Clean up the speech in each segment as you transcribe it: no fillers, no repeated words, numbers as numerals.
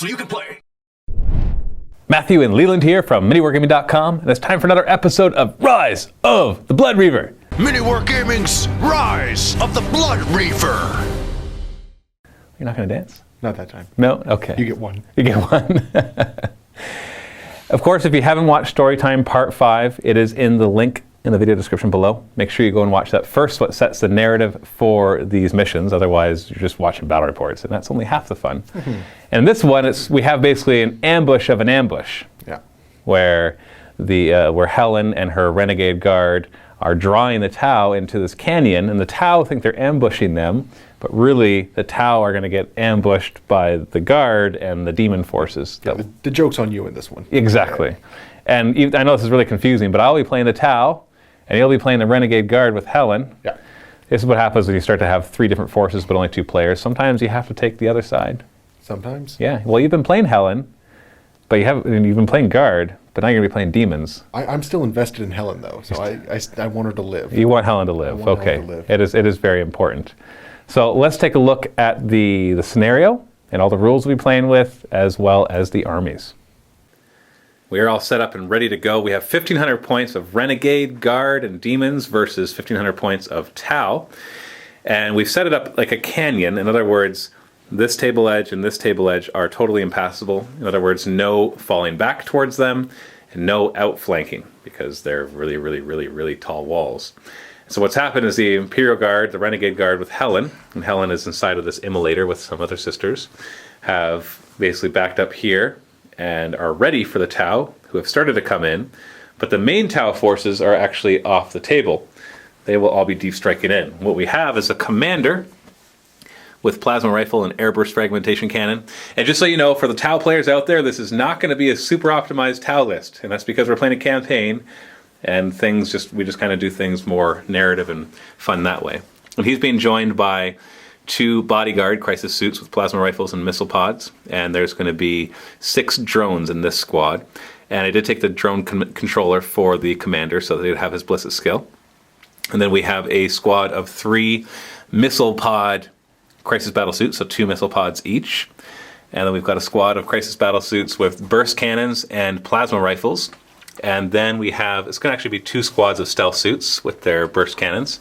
so you can play. Matthew and Leland here from MiniWarGaming.com, and it's time for another episode of Rise of the Blood Reaver. MiniWarGaming's Rise of the Blood Reaver. You're not going to dance? Not that time. No? Okay. You get one. You get one. Of course, if you haven't watched Storytime Part 5, it is in the link in the video description below. Make sure you go and watch that first, what sets the narrative for these missions. Otherwise, you're just watching battle reports, and that's only half the fun. Mm-hmm. And this one, we have basically an ambush of an ambush. Yeah. Where Helen and her Renegade Guard are drawing the Tau into this canyon, and the Tau think they're ambushing them, but really the Tau are going to get ambushed by the Guard and the demon forces. Yeah, the joke's on you in this one. Exactly. Yeah. And I know this is really confusing, but I'll be playing the Tau, and you'll be playing the Renegade Guard with Helen. Yeah. This is what happens when you start to have 3 different forces, but only 2 players. Sometimes you have to take the other side. Sometimes? Yeah. Well, you've been playing Helen, but you've been playing Guard, but now you're going to be playing demons. I'm still invested in Helen, though, so I want her to live. You want Helen to live. Okay. Helen to live. It is very important. So let's take a look at the scenario and all the rules we'll be playing with, as well as the armies. We are all set up and ready to go. We have 1,500 points of Renegade, Guard, and Demons versus 1,500 points of Tau. And we've set it up like a canyon. In other words, this table edge and this table edge are totally impassable. In other words, no falling back towards them and no outflanking because they're really, really, really, really tall walls. So what's happened is the Imperial Guard, the Renegade Guard with Helen, and Helen is inside of this immolator with some other sisters, have basically backed up here and are ready for the Tau, who have started to come in, but the main Tau forces are actually off the table. They will all be deep striking in. What we have is a commander with plasma rifle and airburst fragmentation cannon. And just so you know, for the Tau players out there, this is not going to be a super optimized Tau list, and that's because we're playing a campaign, and we just kind of do things more narrative and fun that way. And he's being joined by 2 bodyguard crisis suits with plasma rifles and missile pods, and there's going to be 6 drones in this squad. And I did take the drone controller for the commander so that he would have his Blissed skill. And then we have a squad of 3 missile pod crisis battle suits, so 2 missile pods each. And then we've got a squad of crisis battle suits with burst cannons and plasma rifles. And then it's going to actually be 2 squads of stealth suits with their burst cannons.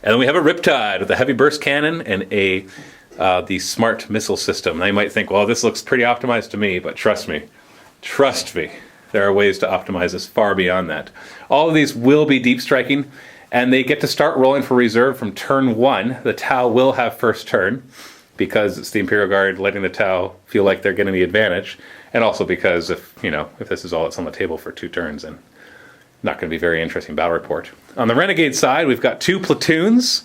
And then we have a Riptide with a heavy burst cannon and the smart missile system. Now you might think, well, this looks pretty optimized to me, but trust me, there are ways to optimize this far beyond that. All of these will be deep striking, and they get to start rolling for reserve from turn 1. The Tau will have first turn, because it's the Imperial Guard letting the Tau feel like they're getting the advantage, and also because if this is all that's on the table for 2 turns, then not going to be very interesting battle report. On the Renegade side, we've got 2 platoons.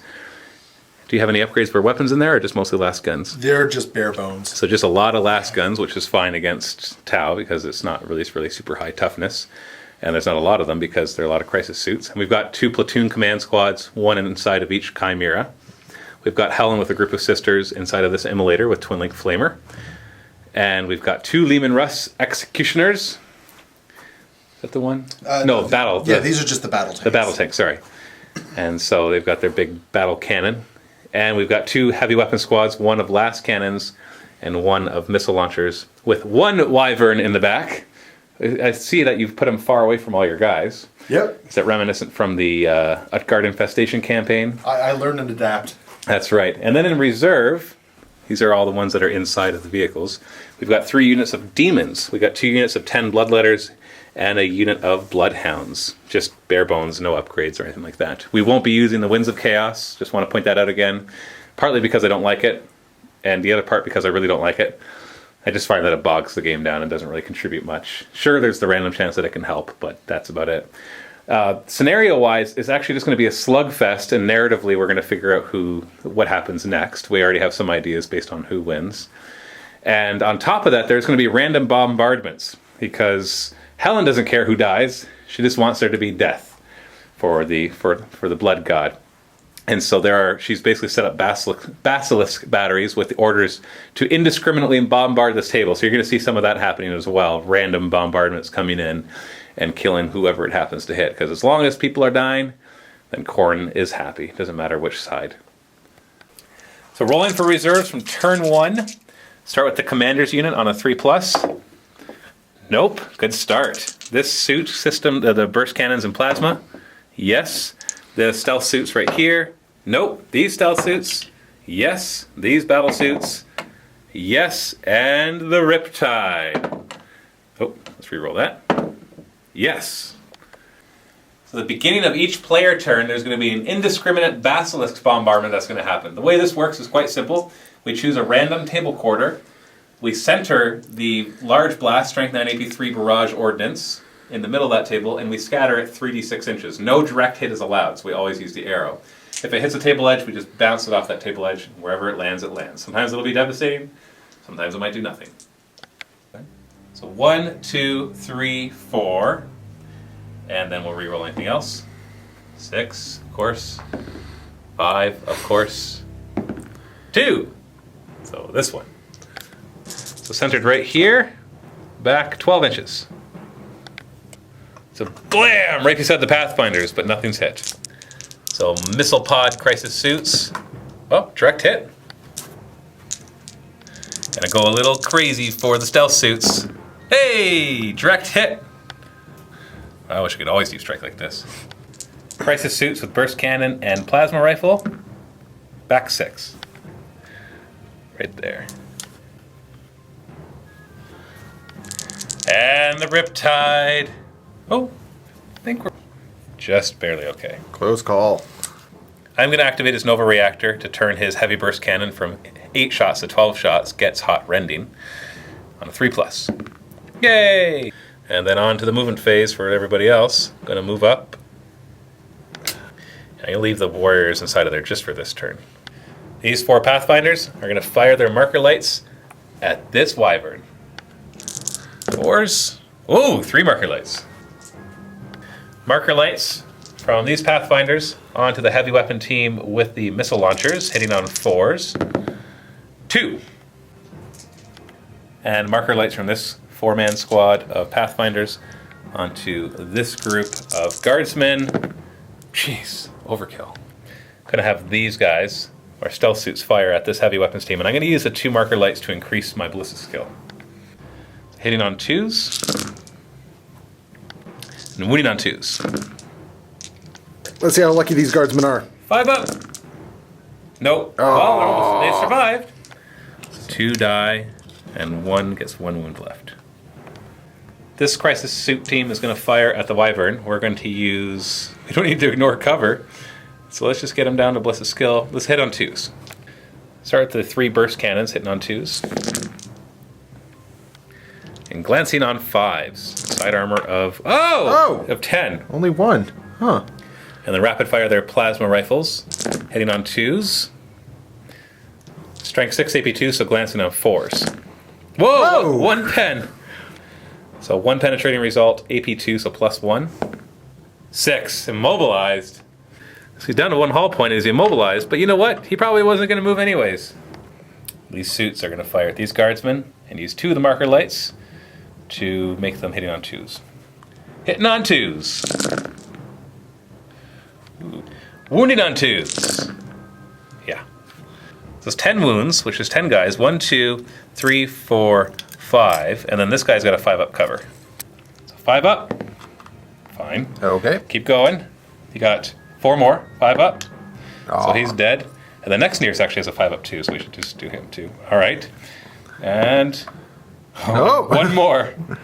Do you have any upgrades for weapons in there, or just mostly last guns? They're just bare bones. So just a lot of last guns, which is fine against Tau because it's not really super high toughness. And there's not a lot of them because there are a lot of crisis suits. And we've got 2 platoon command squads, 1 inside of each Chimera. We've got Helen with a group of sisters inside of this immolator with Twin Link Flamer. And we've got 2 Lehman Russ executioners. Is that the one? No, battle. Yeah, these are just the battle tanks. The battle tanks, sorry. And so they've got their big battle cannon. And we've got 2 heavy weapon squads, 1 of last cannons and 1 of missile launchers, with 1 Wyvern in the back. I see that you've put them far away from all your guys. Yep. Is that reminiscent from the Utgard Infestation campaign? I learned and adapt. That's right. And then in reserve, these are all the ones that are inside of the vehicles. We've got 3 units of demons. We've got 2 units of 10 bloodletters and a unit of bloodhounds. Just bare bones, no upgrades or anything like that. We won't be using the Winds of Chaos. Just want to point that out again. Partly because I don't like it, and the other part because I really don't like it. I just find that it bogs the game down and doesn't really contribute much. Sure, there's the random chance that it can help, but that's about it. Scenario-wise, it's actually just going to be a slugfest, and narratively we're going to figure out what happens next. We already have some ideas based on who wins. And on top of that, there's going to be random bombardments, because Helen doesn't care who dies. She just wants there to be death for the blood god. And so she's basically set up basilisk batteries with the orders to indiscriminately bombard this table. So you're going to see some of that happening as well. Random bombardments coming in and killing whoever it happens to hit. Because as long as people are dying, then Khorne is happy. Doesn't matter which side. So rolling for reserves from turn 1. Start with the commander's unit on a 3+. Nope. Good start. This suit system, the burst cannons and plasma. Yes. The stealth suits right here. Nope. These stealth suits. Yes. These battle suits. Yes. And the Riptide. Oh, let's re-roll that. Yes. So the beginning of each player turn, there's going to be an indiscriminate basilisk bombardment that's going to happen. The way this works is quite simple. We choose a random table quarter. We center the large blast strength 9 AP3 barrage ordnance in the middle of that table, and we scatter it 3d6 inches. No direct hit is allowed, so we always use the arrow. If it hits a table edge, we just bounce it off that table edge. Wherever it lands, it lands. Sometimes it'll be devastating. Sometimes it might do nothing. Okay. So 1, 2, 3, 4. And then we'll re-roll anything else. 6, of course. 5, of course. 2. So this one. So centered right here, back 12 inches. So blam! Right beside the Pathfinders, but nothing's hit. So missile pod crisis suits. Oh, direct hit. Gonna go a little crazy for the stealth suits. Hey! Direct hit! I wish I could always use strike like this. Crisis suits with burst cannon and plasma rifle. Back 6. Right there. And the Riptide. Oh, I think we're just barely okay. Close call. I'm going to activate his Nova Reactor to turn his heavy burst cannon from 8 shots to 12 shots, gets hot rending, on a 3+. Yay! And then on to the movement phase for everybody else. Going to move up. And I'm going to leave the warriors inside of there just for this turn. These 4 Pathfinders are going to fire their marker lights at this wyvern. 4s. Oh, 3 marker lights. Marker lights from these Pathfinders onto the heavy weapon team with the missile launchers, hitting on 4s. 2. And marker lights from this 4-man squad of Pathfinders onto this group of guardsmen. Jeez, overkill. Gonna have these guys, our stealth suits, fire at this heavy weapons team, and I'm gonna use the 2 marker lights to increase my ballistic skill. Hitting on 2s. And wounding on 2s. Let's see how lucky these guardsmen are. 5 up. Nope. Well, they survived. So 2 die, and 1 gets 1 wound left. This crisis suit team is going to fire at the wyvern. We're going to use... We don't need to ignore cover. So let's just get them down to ballistic skill. Let's hit on 2s. Start with the 3 burst cannons, hitting on 2s. And glancing on 5s. Side armor of... Oh! Of 10. Only 1. Huh. And then rapid fire their plasma rifles, hitting on 2s. Strength 6 AP2, so glancing on 4s. Whoa! 1 pen! So 1 penetrating result, AP2, so +1. 6, immobilized. So he's down to 1 hull point as he immobilized, but you know what? He probably wasn't going to move anyways. These suits are going to fire at these guardsmen and use 2 of the marker lights to make them hitting on 2s. Hitting on 2s. Ooh. Wounding on 2s. Yeah. So it's 10 wounds, which is 10 guys. 1, 2, 3, 4, 5. And then this guy's got a 5-up cover. So 5 up. Fine. Okay. Keep going. You got 4 more. 5 up. So he's dead. And the next nearest actually has a 5-up too, so we should just do him too. All right. And 1 more. And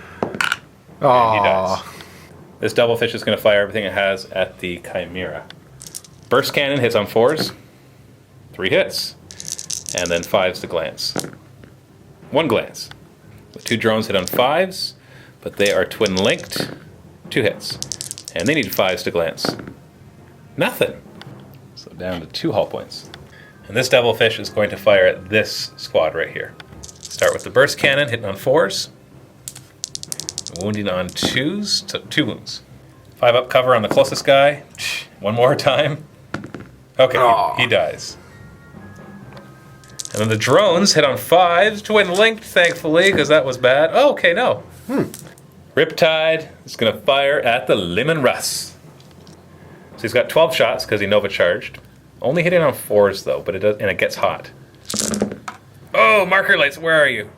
he dies. This devilfish is going to fire everything it has at the Chimera. Burst cannon hits on 4s. 3 hits. And then 5s to glance. 1 glance. The 2 drones hit on 5s, but they are twin linked. 2 hits. And they need 5s to glance. Nothing. So down to 2 hull points. And this devilfish is going to fire at this squad right here. Start with the burst cannon, hitting on 4s. Wounding on 2s, so 2 wounds. 5-up cover on the closest guy. 1 more time. Okay, he dies. And then the drones hit on 5s, twin linked, thankfully, because that was bad. Oh, okay, no. Riptide is going to fire at the Lemon Russ. So he's got 12 shots because he Nova charged. Only hitting on 4s though, but it does, and it gets hot. Oh, Oh, marker lights, where are you?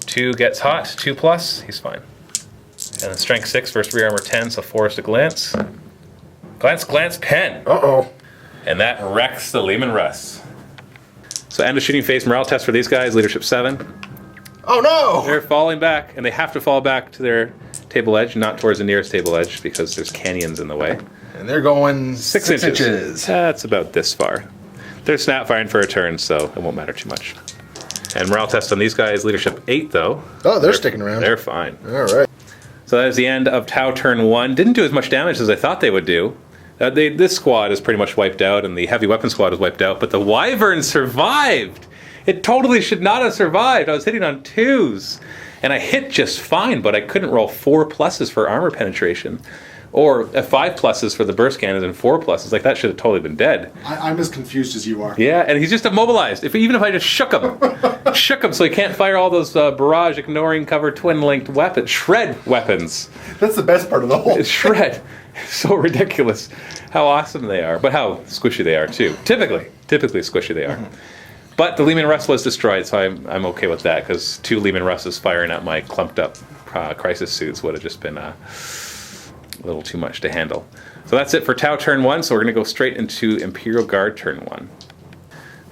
2 gets hot, 2+, he's fine. And then strength 6 versus rear armor 10, so 4 is to glance. Glance, glance, pen. Uh-oh. And that wrecks the Lehman Russ. So end of shooting phase morale test for these guys, leadership 7. Oh no! They're falling back, and they have to fall back to their table edge, not towards the nearest table edge because there's canyons in the way. And they're going 6 inches. That's about this far. They're snap firing for a turn, so it won't matter too much. And morale test on these guys, leadership 8 though. Oh, they're sticking around. They're fine. All right. So that is the end of Tau turn 1. Didn't do as much damage as I thought they would do. This squad is pretty much wiped out, and the heavy weapon squad is wiped out, but the Wyvern survived! It totally should not have survived. I was hitting on 2s, and I hit just fine, but I couldn't roll 4 pluses for armor penetration. Or 5 pluses for the burst cannons and 4 pluses. Like, that should have totally been dead. I'm as confused as you are. Yeah, and he's just immobilized. Even if I just shook him so he can't fire all those barrage, ignoring cover, twin-linked weapons. Shred weapons. That's the best part of the whole. It's shred. So ridiculous how awesome they are, but how squishy they are too. Typically squishy they are. But the Lehman Russ was destroyed, so I'm okay with that, because 2 Lehman Russes firing at my clumped up crisis suits would have just been a little too much to handle. So that's it for Tau turn 1, so we're going to go straight into Imperial Guard turn 1.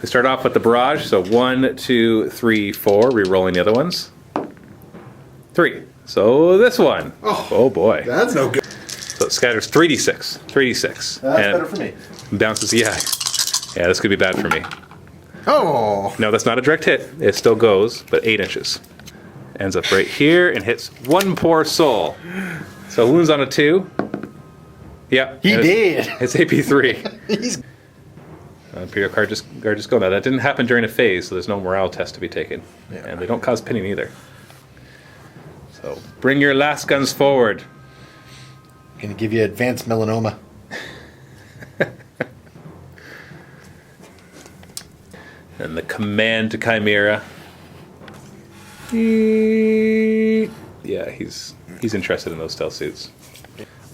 We start off with the barrage, so 1, 2, 3, 4, re-rolling the other ones. 3. So this one. Oh boy. That's no good. So it scatters 3d6. 3d6. That's better for me. Bounces, yeah. Yeah, this could be bad for me. Oh. No, that's not a direct hit. It still goes, but 8 inches. Ends up right here and hits 1 poor soul. So wounds on a 2. Yeah. He did. It's AP3. He's... Imperial Guard just go. Now, that didn't happen during a phase, so there's no morale test to be taken. Yeah. And they don't cause pinning either. So bring your last guns forward. Gonna give you advanced melanoma. And the command to Chimera. Yeah, he's interested in those stealth suits.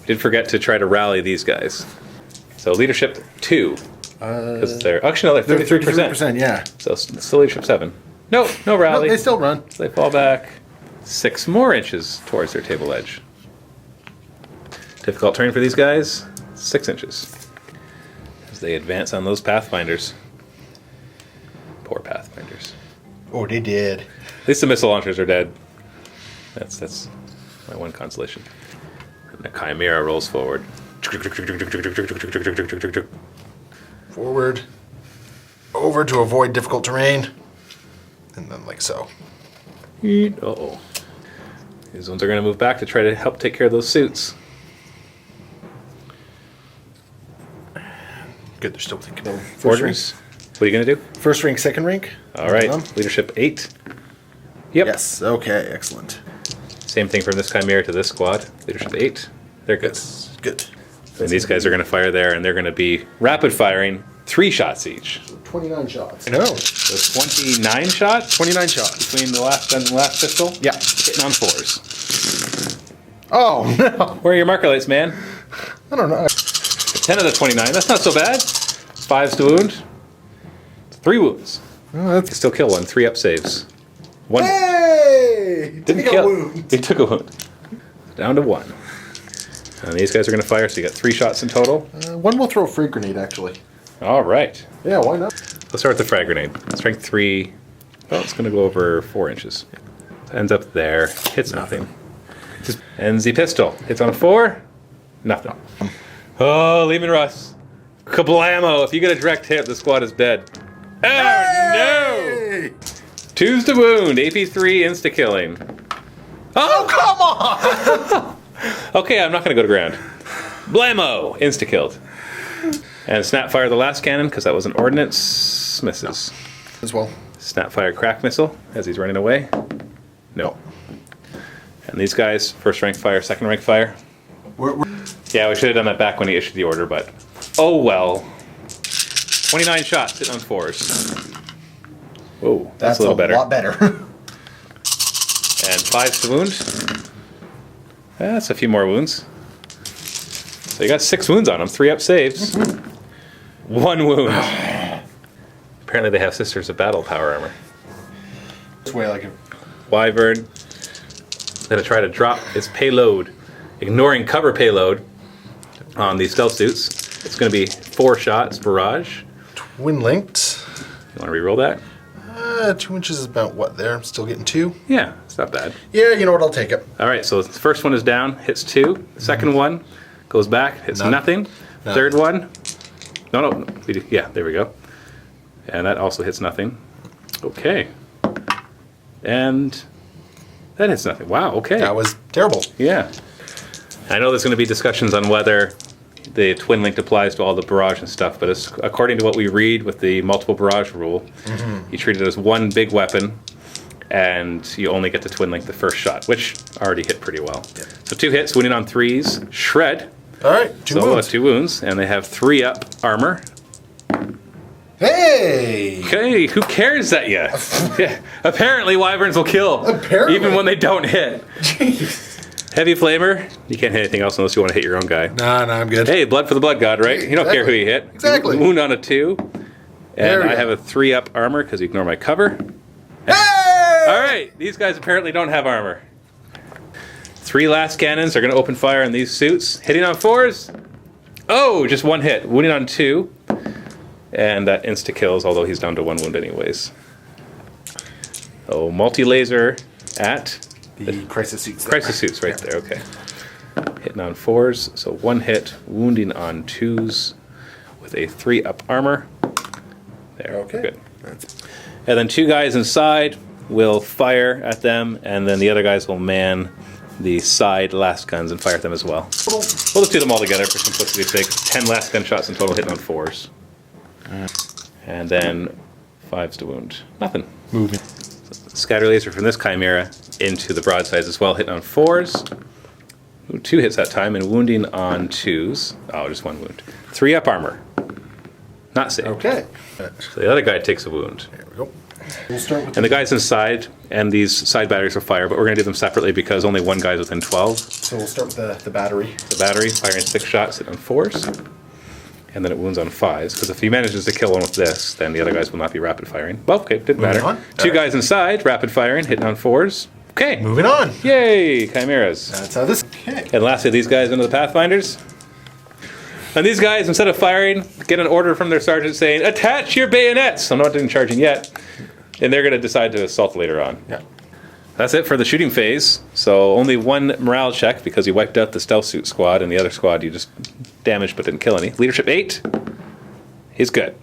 Did forget to try to rally these guys. So leadership 2. Because they're actually no, they're 33%. 33%, yeah. So still leadership 7. No rally. No, they still run. So they fall back 6 more inches towards their table edge. Difficult terrain for these guys, 6 inches. As they advance on those Pathfinders. Poor Pathfinders. Oh, they did. At least the missile launchers are dead. That's my one consolation. And the Chimera rolls forward. Forward. Over to avoid difficult terrain. And then like so. Uh-oh. These ones are going to move back to try to help take care of those suits. Good, they're still thinking. Orders. What are you going to do? First rank, second rank. All right. Leadership 8. Yep. Yes, okay, excellent. Same thing from this Chimera to this squad. Leadership 8. They're good. Good. And these guys are going to fire there, and they're going to be rapid firing 3 shots each. 29 shots. I know. So 29 shots 29 shots. between the last gun and the last pistol? Yeah. Hitting on 4s. Oh, no. Where are your marker lights, man? I don't know. 10 of the 29. That's not so bad. 5s to wound. 3 wounds. Oh, that's... They still kill 1. 3 up saves. 1. Hey! Didn't Take a kill. wound. He took a wound. Down to 1. And these guys are going to fire, so you got 3 shots in total. One will throw a free grenade, actually. All right. Yeah, why not? Let's start with the frag grenade. Strength 3. Oh, it's going to go over 4 inches. Ends up there. Hits nothing. And the pistol. Hits on a 4. Nothing. Oh, Lehman Russ. Kablamo. If you get a direct hit, the squad is dead. Oh, Hey! no! 2s to wound. AP3 insta-killing. Oh, Come on! okay, I'm not going to go to ground. Blammo! Insta-killed. And Snapfire the last cannon, because that was an ordnance. Misses. As well. Snapfire crack missile, as he's running away. No. And these guys, first rank fire, second rank fire. Yeah, we should have done that back when he issued the order, but oh well. 29 shots, hitting on 4s. Whoa, that's a little better. lot better. And 5s to wound. That's a few more wounds. So you got 6 wounds on him, 3 up saves. 1 wound. Apparently they have Sisters of Battle power armor. That's the way I like it. Wyvern. Gonna try to drop its payload, ignoring cover payload on the stealth suits. It's gonna be 4 shots, barrage. Twin linked. You wanna reroll that? 2 inches is about what there? I'm still getting 2. Yeah, it's not bad. Yeah, you know what? I'll take it. All right, so the first one is down, hits 2. The second one goes back, hits nothing. Third one, no, yeah, there we go. And that also hits nothing. Okay. And that hits nothing. Wow, okay. That was terrible. Yeah. I know there's going to be discussions on whether the twin linked applies to all the barrage and stuff, but it's, according to what we read with the multiple barrage rule, you treat it as one big weapon, and you only get to twin link the first shot, which already hit pretty well. Yeah. So 2 hits, winning on 3s, shred. All right, 2 wounds. 2 wounds, and they have 3 up armor. Hey! Okay, who cares that yeah? Apparently wyverns will kill. Apparently. Even when they don't hit. Jeez. Heavy flamer, you can't hit anything else unless you want to hit your own guy. Nah, I'm good. Hey, blood for the blood god, right? You don't care who you hit. Exactly. Wound on a 2. And I have a 3 up armor because you ignore my cover. Hey! Alright, these guys apparently don't have armor. 3 last cannons are going to open fire on these suits. Hitting on 4s. Oh, just 1 hit. Wounding on 2. And that insta-kills, although he's down to 1 wound anyways. Oh, multi-laser at... The crisis suits. Crisis suits right there, okay. Hitting on 4s, so 1 hit. Wounding on 2s with a 3 up armor. There, okay. Good. And then 2 guys inside will fire at them, and then the other guys will man the side last guns and fire at them as well. We'll just do them all together for simplicity's sake. 10 last gun shots in total, hitting on 4s. And then 5s to wound. Nothing. Moving. Scatter laser from this Chimera into the broadsides as well, hitting on 4s. Ooh, 2 hits that time, and wounding on 2s. Oh, just 1 wound. 3 up armor. Not safe. Okay. So the other guy takes a wound. There we go. We'll start with And the guys inside, and these side batteries will fire, but we're going to do them separately because only one guy's within 12. So we'll start with the battery. The battery, firing 6 shots, hitting on 4s. And then it wounds on 5s, because if he manages to kill one with this, then the other guys will not be rapid firing. Well, okay, didn't matter. on. 2 guys inside, rapid firing, hitting on 4s. Okay. Moving on. Yay, Chimeras. That's how this. Okay. And lastly, these guys into the Pathfinders. And these guys, instead of firing, get an order from their sergeant saying, attach your bayonets! I'm not doing charging yet. And they're going to decide to assault later on. Yeah. That's it for the shooting phase. So only 1 morale check because you wiped out the stealth suit squad, and the other squad you just damaged but didn't kill any. Leadership 8. He's good.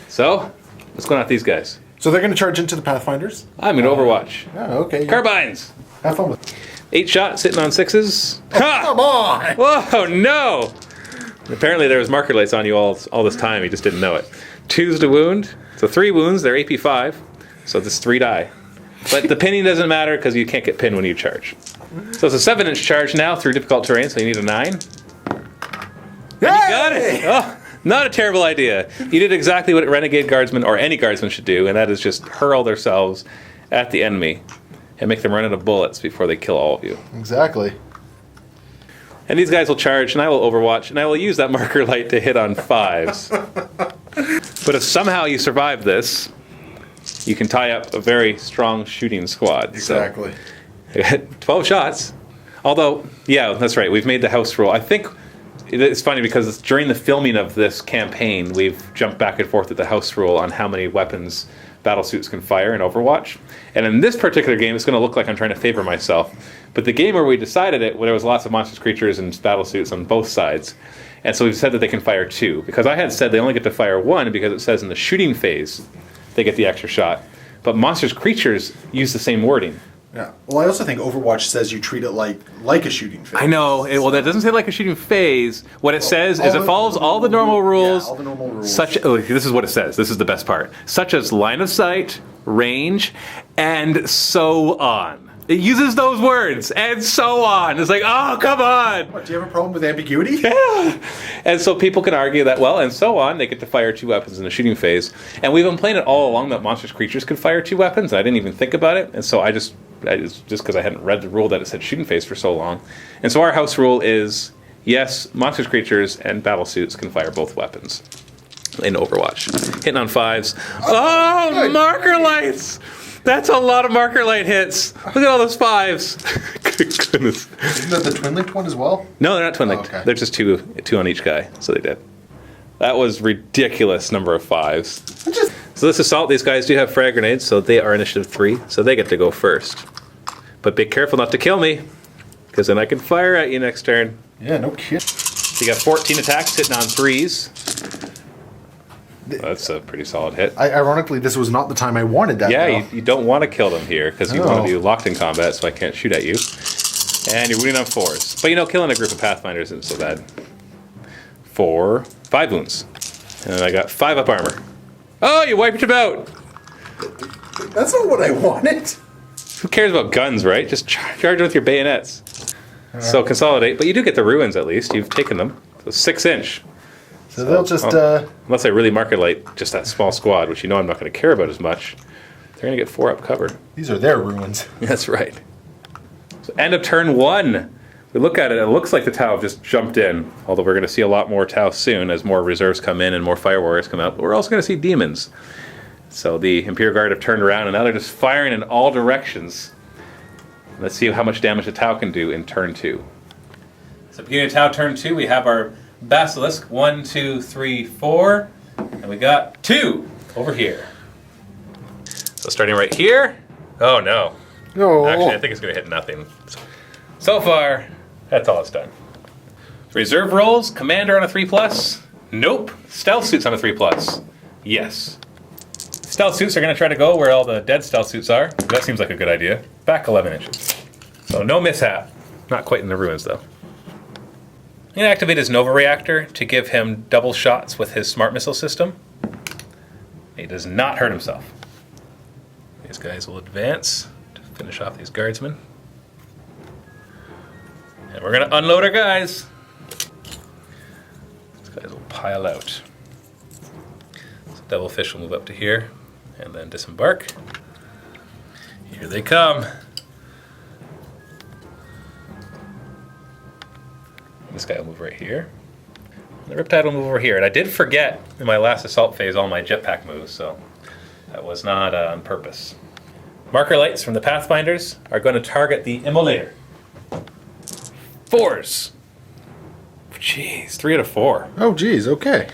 So, what's going on with these guys? So they're going to charge into the Pathfinders? I'm in Overwatch. Oh, okay. Carbines! Have fun with it. 8 shots, hitting on 6s. Ha! Come on! Whoa, no! Apparently there was marker lights on you all this time, you just didn't know it. 2s to wound. So 3 wounds, they're AP 5. So this 3 die. But the pinning doesn't matter because you can't get pinned when you charge. So it's a 7-inch charge now through difficult terrain, so you need a 9. And you got it! Oh, not a terrible idea. You did exactly what Renegade Guardsmen or any Guardsman should do, and that is just hurl themselves at the enemy and make them run out of bullets before they kill all of you. Exactly. And these guys will charge, and I will Overwatch, and I will use that marker light to hit on 5s. But if somehow you survive this, you can tie up a very strong shooting squad. Exactly. So, 12 shots. Although, yeah, that's right. We've made the house rule. I think it's funny because during the filming of this campaign, we've jumped back and forth with the house rule on how many weapons battlesuits can fire in Overwatch. And in this particular game, it's going to look like I'm trying to favor myself. But the game where we decided it, where there was lots of monsters, creatures, and battlesuits on both sides. And so we've said that they can fire 2. Because I had said they only get to fire 1 because it says in the shooting phase they get the extra shot. But monsters, creatures use the same wording. Yeah. Well, I also think Overwatch says you treat it like a shooting phase. I know. Well, that doesn't say like a shooting phase. What it says is it follows all the normal rules. Yeah, all the normal rules. This is what it says. This is the best part. Such as line of sight, range, and so on. It uses those words, and so on. It's like, oh, come on. What, do you have a problem with ambiguity? Yeah. And so people can argue that, well, and so on, they get to fire 2 weapons in the shooting phase. And we've been playing it all along that monsters, creatures can fire 2 weapons, and I didn't even think about it. And so I just because I hadn't read the rule that it said shooting phase for so long. And so our house rule is, yes, monsters, creatures, and battlesuits can fire both weapons in Overwatch. Hitting on 5s. Oh, marker lights! That's a lot of marker light hits. Look at all those 5s. Good goodness. Isn't that the twin linked one as well? No, they're not twin linked. okay. They're just two on each guy. So they did. That was ridiculous number of 5s. So this assault, these guys do have frag grenades, so they are initiative 3, so they get to go first. But be careful not to kill me, because then I can fire at you next turn. Yeah, no kidding. So you got 14 attacks hitting on 3s. That's a pretty solid hit. Ironically, this was not the time I wanted that. Yeah, you don't want to kill them here, because you want to Oh. be locked in combat, so I can't shoot at you. And you're wounding on 4s. But you know, killing a group of Pathfinders isn't so bad. 5 wounds. And then I got 5 up armor. Oh, you wiped him out! That's not what I wanted. Who cares about guns, right? Just charge with your bayonets. So consolidate, but you do get the ruins at least. You've taken them. So 6-inch. So they'll just, Unless I really market light just that small squad, which you know I'm not going to care about as much, they're going to get 4 up cover. these are their ruins. That's right. So end of turn 1. We look at it, it looks like the Tau have just jumped in, although we're going to see a lot more Tau soon as more reserves come in and more Fire Warriors come out, but we're also going to see demons. So the Imperial Guard have turned around and now they're just firing in all directions. Let's see how much damage the Tau can do in turn 2. So beginning of Tau turn 2, we have our Basilisk, 1, 2, 3, 4, and we got 2 over here. So starting right here, oh no. No. Actually, I think it's going to hit nothing. So far, that's all it's done. Reserve rolls, Commander on a 3+. Nope. Stealth suits on a 3+. Yes. Stealth suits are going to try to go where all the dead stealth suits are. That seems like a good idea. Back 11 inches. So no mishap. Not quite in the ruins, though. I'm going to activate his Nova Reactor to give him double shots with his smart missile system. He does not hurt himself. These guys will advance to finish off these guardsmen. And we're going to unload our guys. These guys will pile out. So Devilfish will move up to here and then disembark. Here they come. This guy will move right here. The Riptide will move over here. And I did forget in my last assault phase all my jetpack moves, so that was not on purpose. Marker lights from the Pathfinders are going to target the Immolator. 4s. Jeez, 3 out of 4. Oh, geez, okay.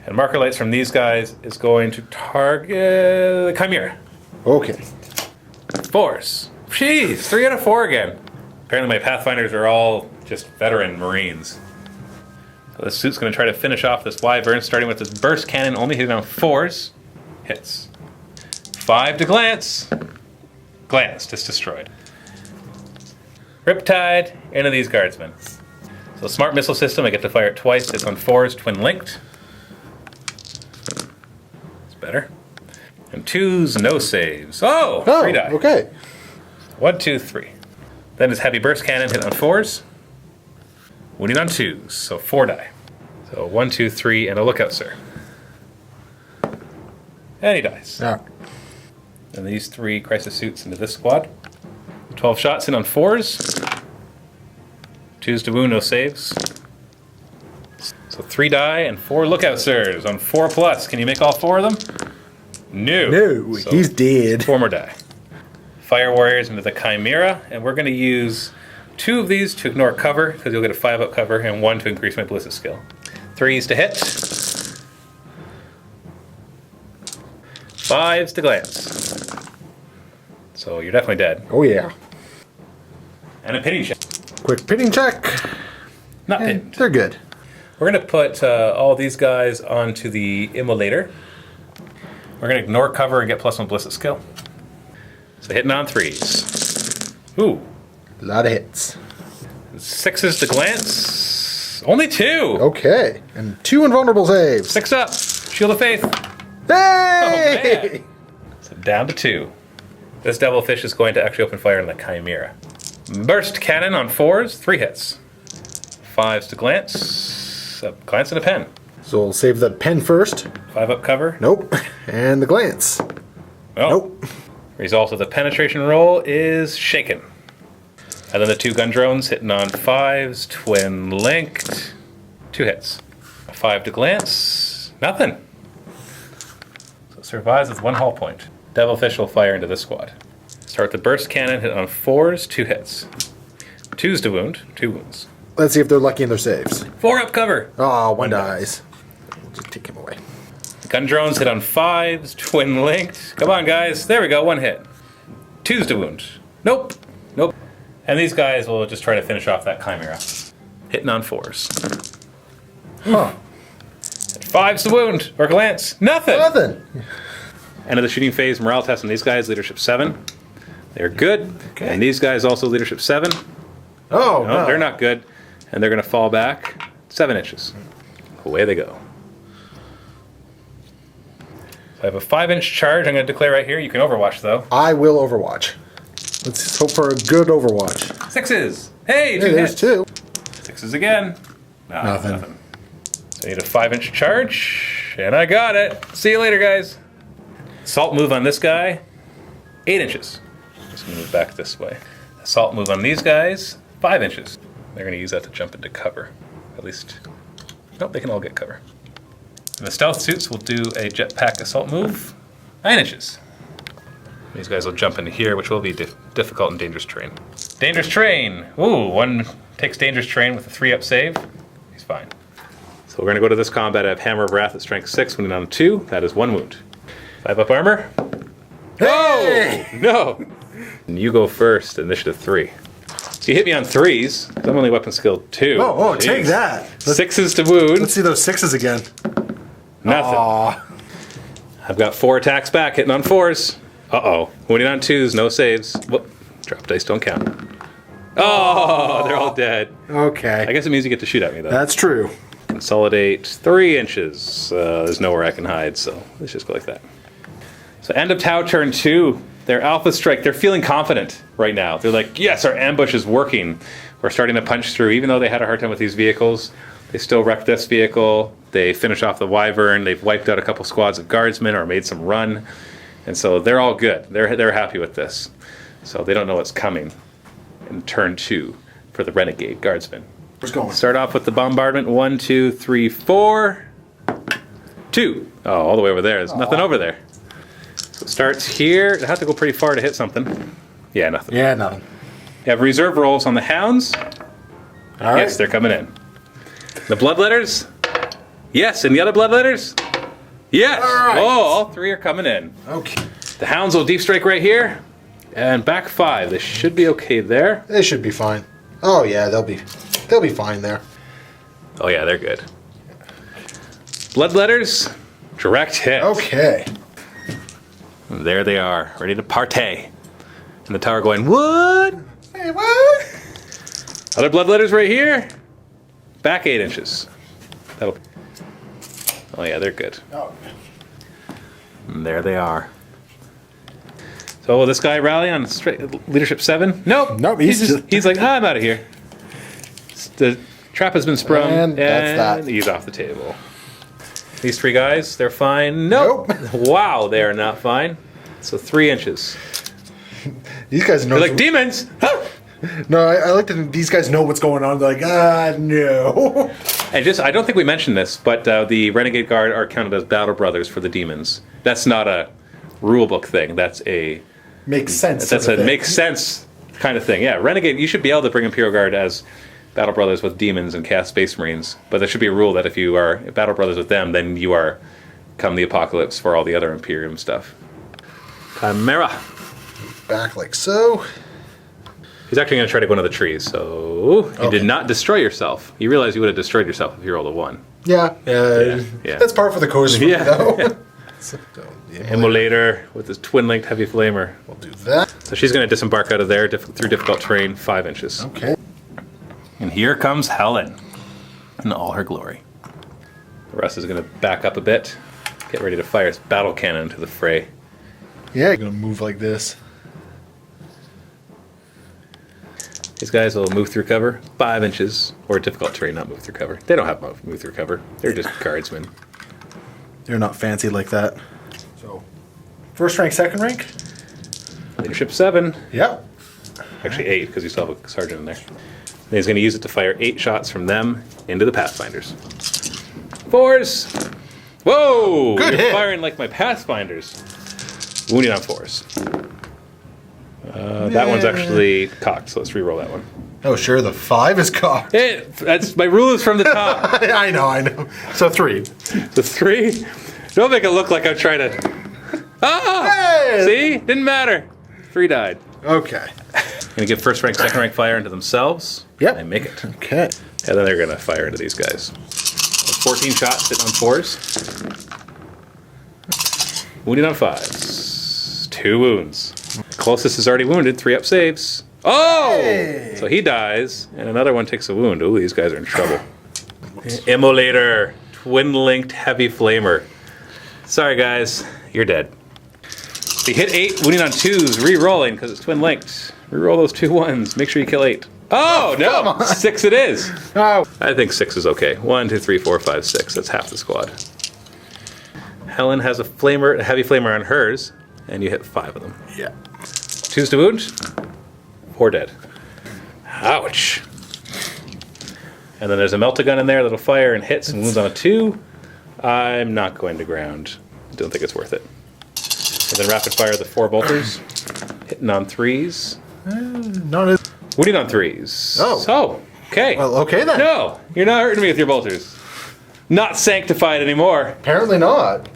And marker lights from these guys is going to target the Chimera. Okay. 4s. Jeez, 3 out of 4 again. Apparently my Pathfinders are all just veteran Marines. So this suit's going to try to finish off this Wyvern, starting with this burst cannon, only hitting on 4s. Hits. 5 to glance. Glanced, it's destroyed. Riptide into these guardsmen. So smart missile system, I get to fire it twice. It's on 4s, twin linked. It's better. And 2s, no saves. Oh, 3 die. Okay. 1, 2, 3. Then his heavy burst cannon hit on 4s. Wounding on 2s, so 4 die. So 1, 2, 3, and a lookout, sir. And he dies. Yeah. And these 3 crisis suits into this squad. 12 shots in on 4s. 2s to wound, no saves. So 3 die and 4 lookout, sirs. On 4+, can you make all 4 of them? No. No, So he's dead. 4 more die. Fire Warriors into the Chimera, and we're going to use 2 of these to ignore cover, because you'll get a 5 up cover, and 1 to increase my ballistic skill. 3s to hit. 5s to glance. So you're definitely dead. Oh, yeah. And a pitting check. Quick pitting check. Not And pinned. they're good. We're going to put all these guys onto the Immolator. We're going to ignore cover and get +1 ballistic skill. So hitting on 3s. Ooh. A lot of hits. 6s to glance. Only 2. Okay. And 2 invulnerable saves. 6 up. Shield of Faith. Hey! man. So down to 2. This Devilfish is going to actually open fire on the Chimera. Burst cannon on 4s, 3 hits. 5s to glance. Glance and a pen. So we'll save the pen first. 5 up cover. Nope. And the glance. Oh. Nope. Result of the penetration roll is shaken. And then the 2 gun drones hitting on 5s, twin linked. 2 hits. A 5 to glance. Nothing. So it survives with 1 hull point. Devilfish will fire into this squad. Start with the burst cannon, hit on 4s, 2 hits. 2s to wound, 2 wounds. Let's see if they're lucky in their saves. 4 up cover. Oh, one dies. We'll just take him away. Gun drones hit on 5s, twin linked. Come on, guys. There we go, 1 hit. 2s to wound. Nope. Nope. And these guys will just try to finish off that Chimera. Hitting on 4s. Huh. 5s to wound or glance. Nothing. Nothing. End of the shooting phase. Morale test on these guys. Leadership 7. They're good. Okay. And these guys also leadership 7. Oh, No, they're not good. And they're going to fall back 7 inches. Away they go. So I have a 5-inch charge I'm going to declare right here. You can overwatch, though. I will overwatch. Let's just hope for a good overwatch. 6s. Hey, 2 Hey, there's hits. 2. 6s again. Nah, Nothing. So I need a 5-inch charge. And I got it. See you later, guys. Assault move on this guy. 8 inches. Just going to move back this way. Assault move on these guys. 5 inches. They're going to use that to jump into cover. At least. Nope, they can all get cover. And the stealth suits will do a jetpack assault move. 9 inches. These guys will jump into here, which will be difficult and dangerous terrain. Dangerous terrain! Ooh, 1 takes dangerous terrain with a 3-up save. He's fine. So we're going to go to this combat. I have Hammer of Wrath at strength 6, wounded on 2. That is 1 wound. 5-up armor. Hey! Oh! No! And you go first, initiative 3. So you hit me on 3s, because I'm only weapon skill 2. Oh, Jeez. take that. 6s to wound. Let's see those 6s again. Nothing. Aw. I've got 4 attacks back, hitting on 4s. Uh-oh. Wounded on 2s, no saves. Whoop. Drop dice don't count. Oh, they're all dead. Okay. I guess it means you get to shoot at me, though. That's true. Consolidate 3 inches. There's nowhere I can hide, so let's just go like that. So end of Tau turn 2. Their Alpha Strike, they're feeling confident right now. They're like, yes, our ambush is working. We're starting to punch through. Even though they had a hard time with these vehicles, they still wrecked this vehicle. They finish off the Wyvern. They've wiped out a couple squads of guardsmen or made some run. And so they're all good. They're happy with this. So they don't know what's coming in turn 2 for the Renegade Guardsmen. Where's going? Start off with the bombardment. 1, 2, 3, 4. 2. Oh, all the way over there. There's nothing over there. So it starts here. I have to go pretty far to hit something. Yeah, nothing. Yeah, nothing. You have reserve rolls on the hounds. All right. Yes, they're coming in. The bloodletters. Yes, and the other bloodletters. Yes. All right. Oh, all 3 are coming in. Okay. The hounds will deep strike right here. And back 5. They should be okay there. They should be fine. Oh yeah, they'll be fine there. Oh yeah, they're good. Bloodletters. Direct hit. Okay. There they are, ready to partay. And the tower going, what? Hey, what? Other bloodletters right here. Back 8 inches. That'll. Oh yeah, they're good. Oh. And there they are. So will this guy rally on leadership 7? Nope. Nope, He's like, I'm out of here. The trap has been sprung, And that's that. he's off the table. These 3 guys, they're fine. Nope. Wow, they are not fine. So 3 inches. These guys know. They're like demons. No, I like that these guys know what's going on. They're like, no. And I don't think we mentioned this, but the Renegade Guard are counted as battle brothers for the demons. That's not a rulebook thing. That's a Makes sense. That's a makes sense kind of thing. Yeah, Renegade. You should be able to bring Imperial Guard as battle brothers with demons and cast Space Marines. But there should be a rule that if you are battle brothers with them, then you are come the apocalypse for all the other Imperium stuff. Chimera. Back like so. He's actually going to try to go into the trees. So you did not destroy yourself. You realize you would have destroyed yourself if you rolled a 1. Yeah. Yeah. That's par for the course. Yeah. Though. So, Immolator with his twin-linked heavy flamer. we'll do that. So she's going to disembark out of there through difficult terrain, 5 inches. Okay. And here comes Helen in all her glory. The rest is going to back up a bit, get ready to fire his battle cannon into the fray. Yeah, you're gonna move like this. These guys will move through cover 5 inches, or difficult terrain, not move through cover. They don't have move through cover. They're just guardsmen. They're not fancy like that. So, first rank, second rank. Leadership 7. Yep. Actually 8, because you still have a sergeant in there. And he's going to use it to fire 8 shots from them into the Pathfinders. 4s. Whoa! Good You're hit. firing like my Pathfinders. Wounding on 4s. That one's actually cocked, so let's re-roll that one. Oh, sure, the 5 is cocked. That's my rule is from the top. I know. So 3. The 3? Don't make it look like I'm trying to... Ah! Hey! See? Didn't matter. 3 died. Okay. Gonna give first rank, second rank fire into themselves. Yep. And make it. Okay. And then they're gonna fire into these guys. 14 shots sitting on 4s. Wounded on 5s. 2 wounds. Closest is already wounded. 3 up saves. Oh! Hey! So he dies, and another one takes a wound. Ooh, these guys are in trouble. Immolator. Twin-linked heavy flamer. Sorry, guys. You're dead. So you hit 8, wounding on 2s, re-rolling because it's twin-linked. Re-roll those 2 1s. Make sure you kill 8. Oh, no! 6 it is. Oh. I think 6 is okay. 1, 2, 3, 4, 5, 6. That's half the squad. Helen has a heavy flamer on hers, and you hit 5 of them. Yeah. 2s to wound. 4 dead. Ouch. And then there's a melta-gun in there that'll fire and hits and wounds on a 2. I'm not going to ground. Don't think it's worth it. And then rapid fire the 4 bolters. Hitting on 3s. Not as... Wounding on 3s. Oh. So, okay. Well, okay then. No, you're not hurting me with your bolters. Not sanctified anymore. Apparently not.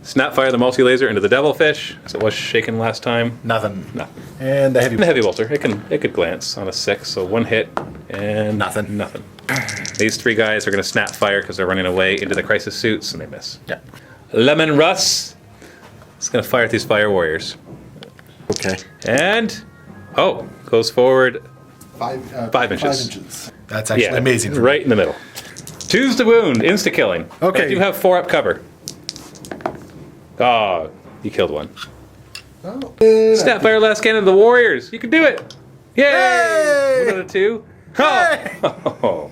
Snapfire the multi-laser into the devilfish, as it was shaken last time. Nothing. Nothing. And the heavy... The heavy bolter, it could glance on a 6, so 1 hit and Nothing. Nothing. These 3 guys are going to snap fire because they're running away into the crisis suits, and they miss. Yeah. Lemon Russ is going to fire at these fire warriors. Okay. And, goes forward 5 inches. 5 inches. That's actually amazing. Right in the middle. 2s to wound, insta-killing. Okay. I do have 4 up cover. Oh, you killed 1. Oh. Snapfire last cannon of the warriors. You can do it. Yay! Hey! 1 out of 2. Oh.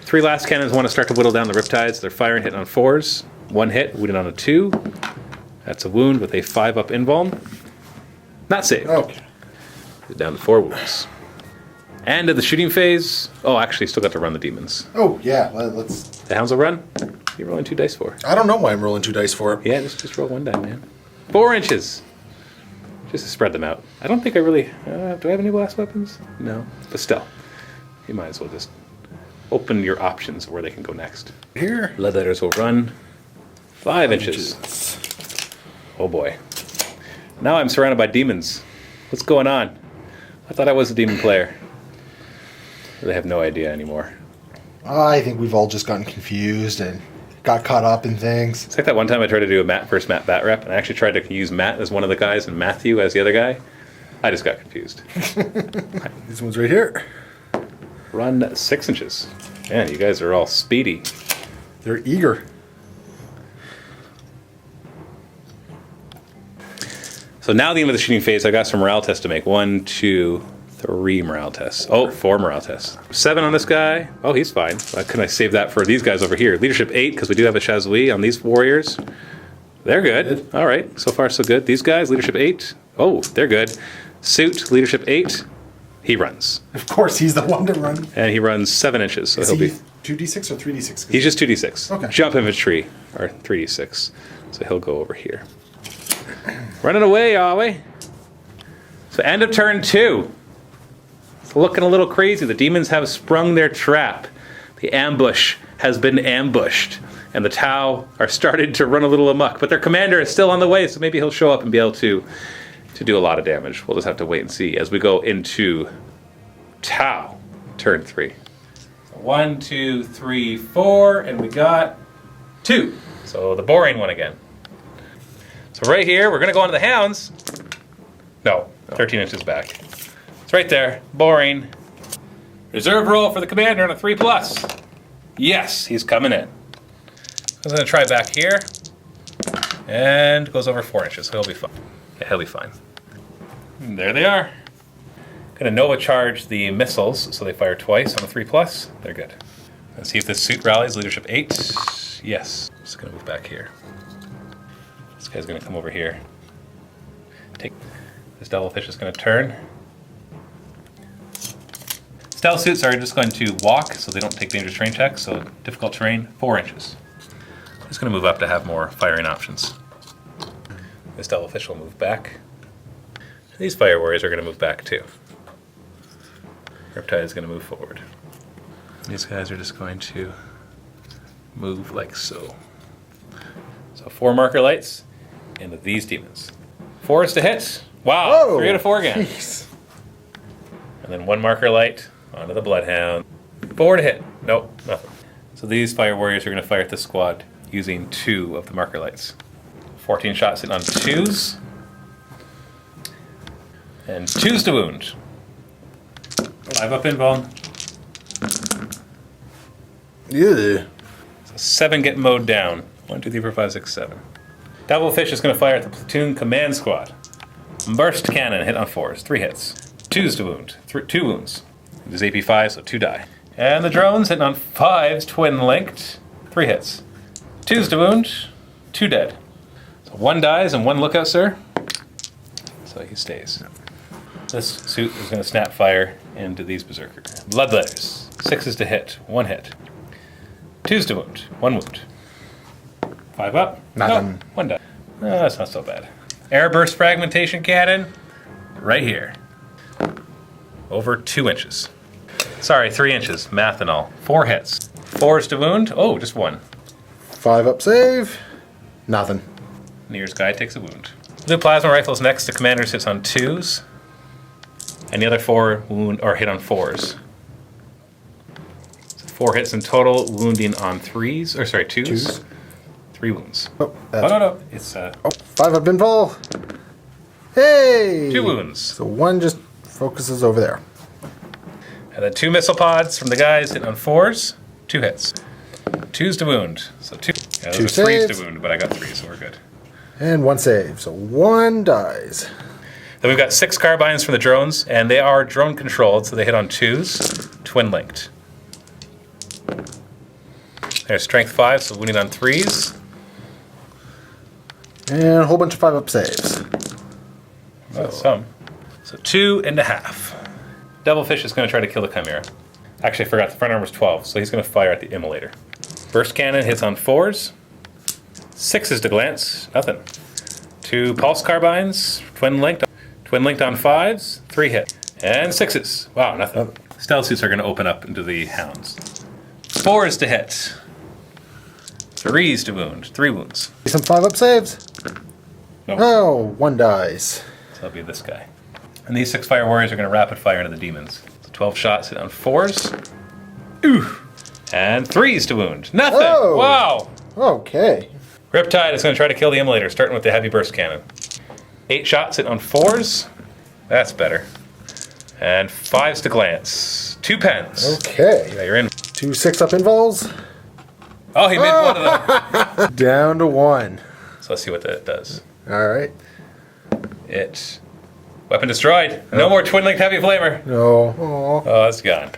3 last cannons want to start to whittle down the riptides. They're firing, hitting on 4s. 1 hit, wounded on a 2. That's a wound with a 5 up invuln. Not saved. Okay. Down to 4 wounds. And at the shooting phase, actually, still got to run the demons. Oh, yeah. Let's... The hounds will run. You're rolling 2 dice for. I don't know why I'm rolling 2 dice for it. Yeah, just roll 1 die, man. 4 inches. Just to spread them out. I don't think I really... do I have any blast weapons? No. But still, you might as well just open your options where they can go next. Here. Leadletters will run 5 inches. Oh boy. Now I'm surrounded by demons. What's going on? I thought I was a demon player. They have no idea anymore. I think we've all just gotten confused and got caught up in things. It's like that one time I tried to do a Matt bat rep, and I actually tried to use Matt as one of the guys and Matthew as the other guy. I just got confused. These ones right here. Run 6 inches. Man, you guys are all speedy. They're eager. So now the end of the shooting phase, I got some morale tests to make. 1, 2, 3 morale tests. 4 morale tests. 7 on this guy. Oh, he's fine. Why couldn't I save that for these guys over here? Leadership 8, because we do have a Shazui on these warriors. They're good. All right, so far so good. These guys, leadership 8. Oh, they're good. Suit, leadership 8. He runs. Of course, he's the one to run. And he runs 7 inches, so he'll be... 2d6 or 3d6? He's just 2d6. Okay. Jump infantry, or 3d6. So he'll go over here. Running away, are we? So end of turn 2. It's looking a little crazy. The demons have sprung their trap. The ambush has been ambushed. And the Tau are starting to run a little amok. But their commander is still on the way, so maybe he'll show up and be able to do a lot of damage. We'll just have to wait and see as we go into Tau, turn 3. So 1, 2, 3, 4, and we got 2. So the boring one again. So right here, we're going to go on to the hounds. No, 13 inches back. It's right there. Boring. Reserve roll for the commander on a 3+. Yes, he's coming in. I'm going to try back here. And goes over 4 inches, so he'll be fine. Yeah, he'll be fine. And there they are. Going to Nova charge the missiles, so they fire twice on a 3+. They're good. Let's see if this suit rallies. Leadership 8. Yes. Just going to move back here. This guy's going to come over here. This devilfish is going to turn. Stealth suits are just going to walk, so they don't take dangerous terrain checks. So difficult terrain, 4 inches. Just going to move up to have more firing options. This Devilfish will move back. These Fire Warriors are going to move back too. Riptide is going to move forward. These guys are just going to move like so. So 4 marker lights into these demons. 4 is to hit. Wow, Whoa. 3 out of 4 again. Jeez. And then 1 marker light onto the Bloodhound. 4 to hit. Nope, nothing. So these Fire Warriors are going to fire at this squad using 2 of the marker lights. 14 shots in on 2s. And 2s to wound. 5 up invuln. Yeah. So 7 get mowed down. 1, 2, 3, 4, 5, 6, 7. Devilfish is going to fire at the platoon command squad. Burst cannon, hit on 4s, 3 hits. 2s to wound, 2 wounds. It is AP 5, so 2 die. And the drones hitting on 5s, twin linked, 3 hits. 2s to wound, 2 dead. So 1 dies and 1 lookout, sir. So he stays. This suit is going to snap fire into these berserker. Bloodletters, 6s to hit, 1 hit. 2s to wound, 1 wound. 5 up. Nothing. No, 1 die. Oh, that's not so bad. Airburst fragmentation cannon, right here. Over 2 inches. Sorry, 3 inches, math and all. 4 hits. 4s to wound, oh, just 1. 5 up save. Nothing. Nearest guy takes a wound. Blue plasma rifles next. The commander sits on 2s. And the other 4 wound or hit on 4s. So 4 hits in total, wounding on 3s, or sorry, 2s. 2s. 3 wounds. Oh, that's... no. It's Oh, 5 up invul. Hey! 2 wounds. So 1 just focuses over there. And then 2 missile pods from the guys hitting on 4s. 2 hits. 2s to wound. So 2. Yeah, those 2 are 3s saves. to wound, but I got 3, so we're good. And 1 save. So 1 dies. Then we've got 6 carbines from the drones, and they are drone controlled, so they hit on 2s, twin linked. There's strength 5, so wounding on 3s. And a whole bunch of 5 up saves. That's some. So 2.5. Devilfish is going to try to kill the Chimera. Actually, I forgot, the front armor is 12, so he's going to fire at the immolator. Burst cannon hits on 4s. 6s to glance, nothing. 2 pulse carbines, twin linked on 5s, 3 hit. And 6s, wow, nothing. Stealth suits are going to open up into the hounds. 4s to hit. 3s to wound, 3 wounds. Some 5 up saves. Nope. Oh, 1 dies. So that'll be this guy. And these 6 fire warriors are going to rapid fire into the demons. So 12 shots hit on 4s. Ooh. And 3s to wound. Nothing. Oh. Wow. Okay. Riptide is going to try to kill the immolator, starting with the heavy burst cannon. 8 shots hit on 4s. That's better. And 5s to glance. 2 pens. Okay. Yeah, you're in. 2 6 up invuls. Oh, he made one of them. Down to 1. So let's see what that does. All right. It. Weapon destroyed. No more twin linked heavy flamer. No. Oh. Oh, it's gone.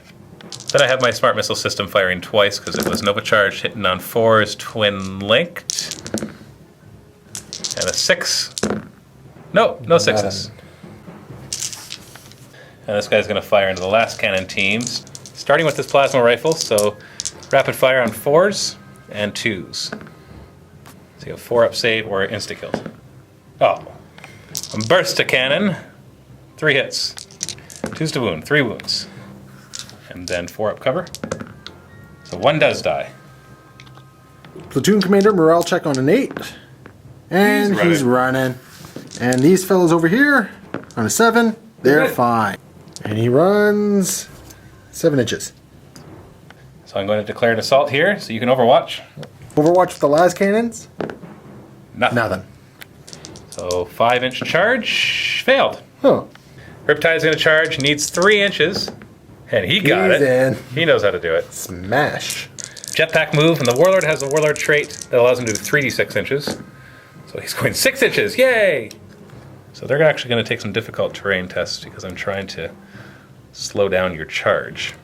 Then I have my smart missile system firing twice because it was Nova Charge hitting on 4s, twin linked. And a 6. No 6s. And this guy's going to fire into the last cannon teams, starting with this plasma rifle. So rapid fire on 4s and 2s. So you have 4 up save or insta kills. Oh. Burst to cannon. 3 hits. 2s to wound. 3 wounds. And then 4 up cover. So 1 does die. Platoon commander morale check on an 8. And he's running. And these fellows over here on a 7, they're fine. And he runs 7 inches. So I'm going to declare an assault here, so you can overwatch. Overwatch with the las cannons? Nothing. So 5-inch charge failed. Oh. Riptide's going to charge, needs 3 inches. And he got He's it. in. He knows how to do it. Smash. Jetpack move, and the Warlord has a Warlord trait that allows him to do 3d6 inches. So he's going 6 inches. Yay! So they're actually going to take some difficult terrain tests because I'm trying to slow down your charge.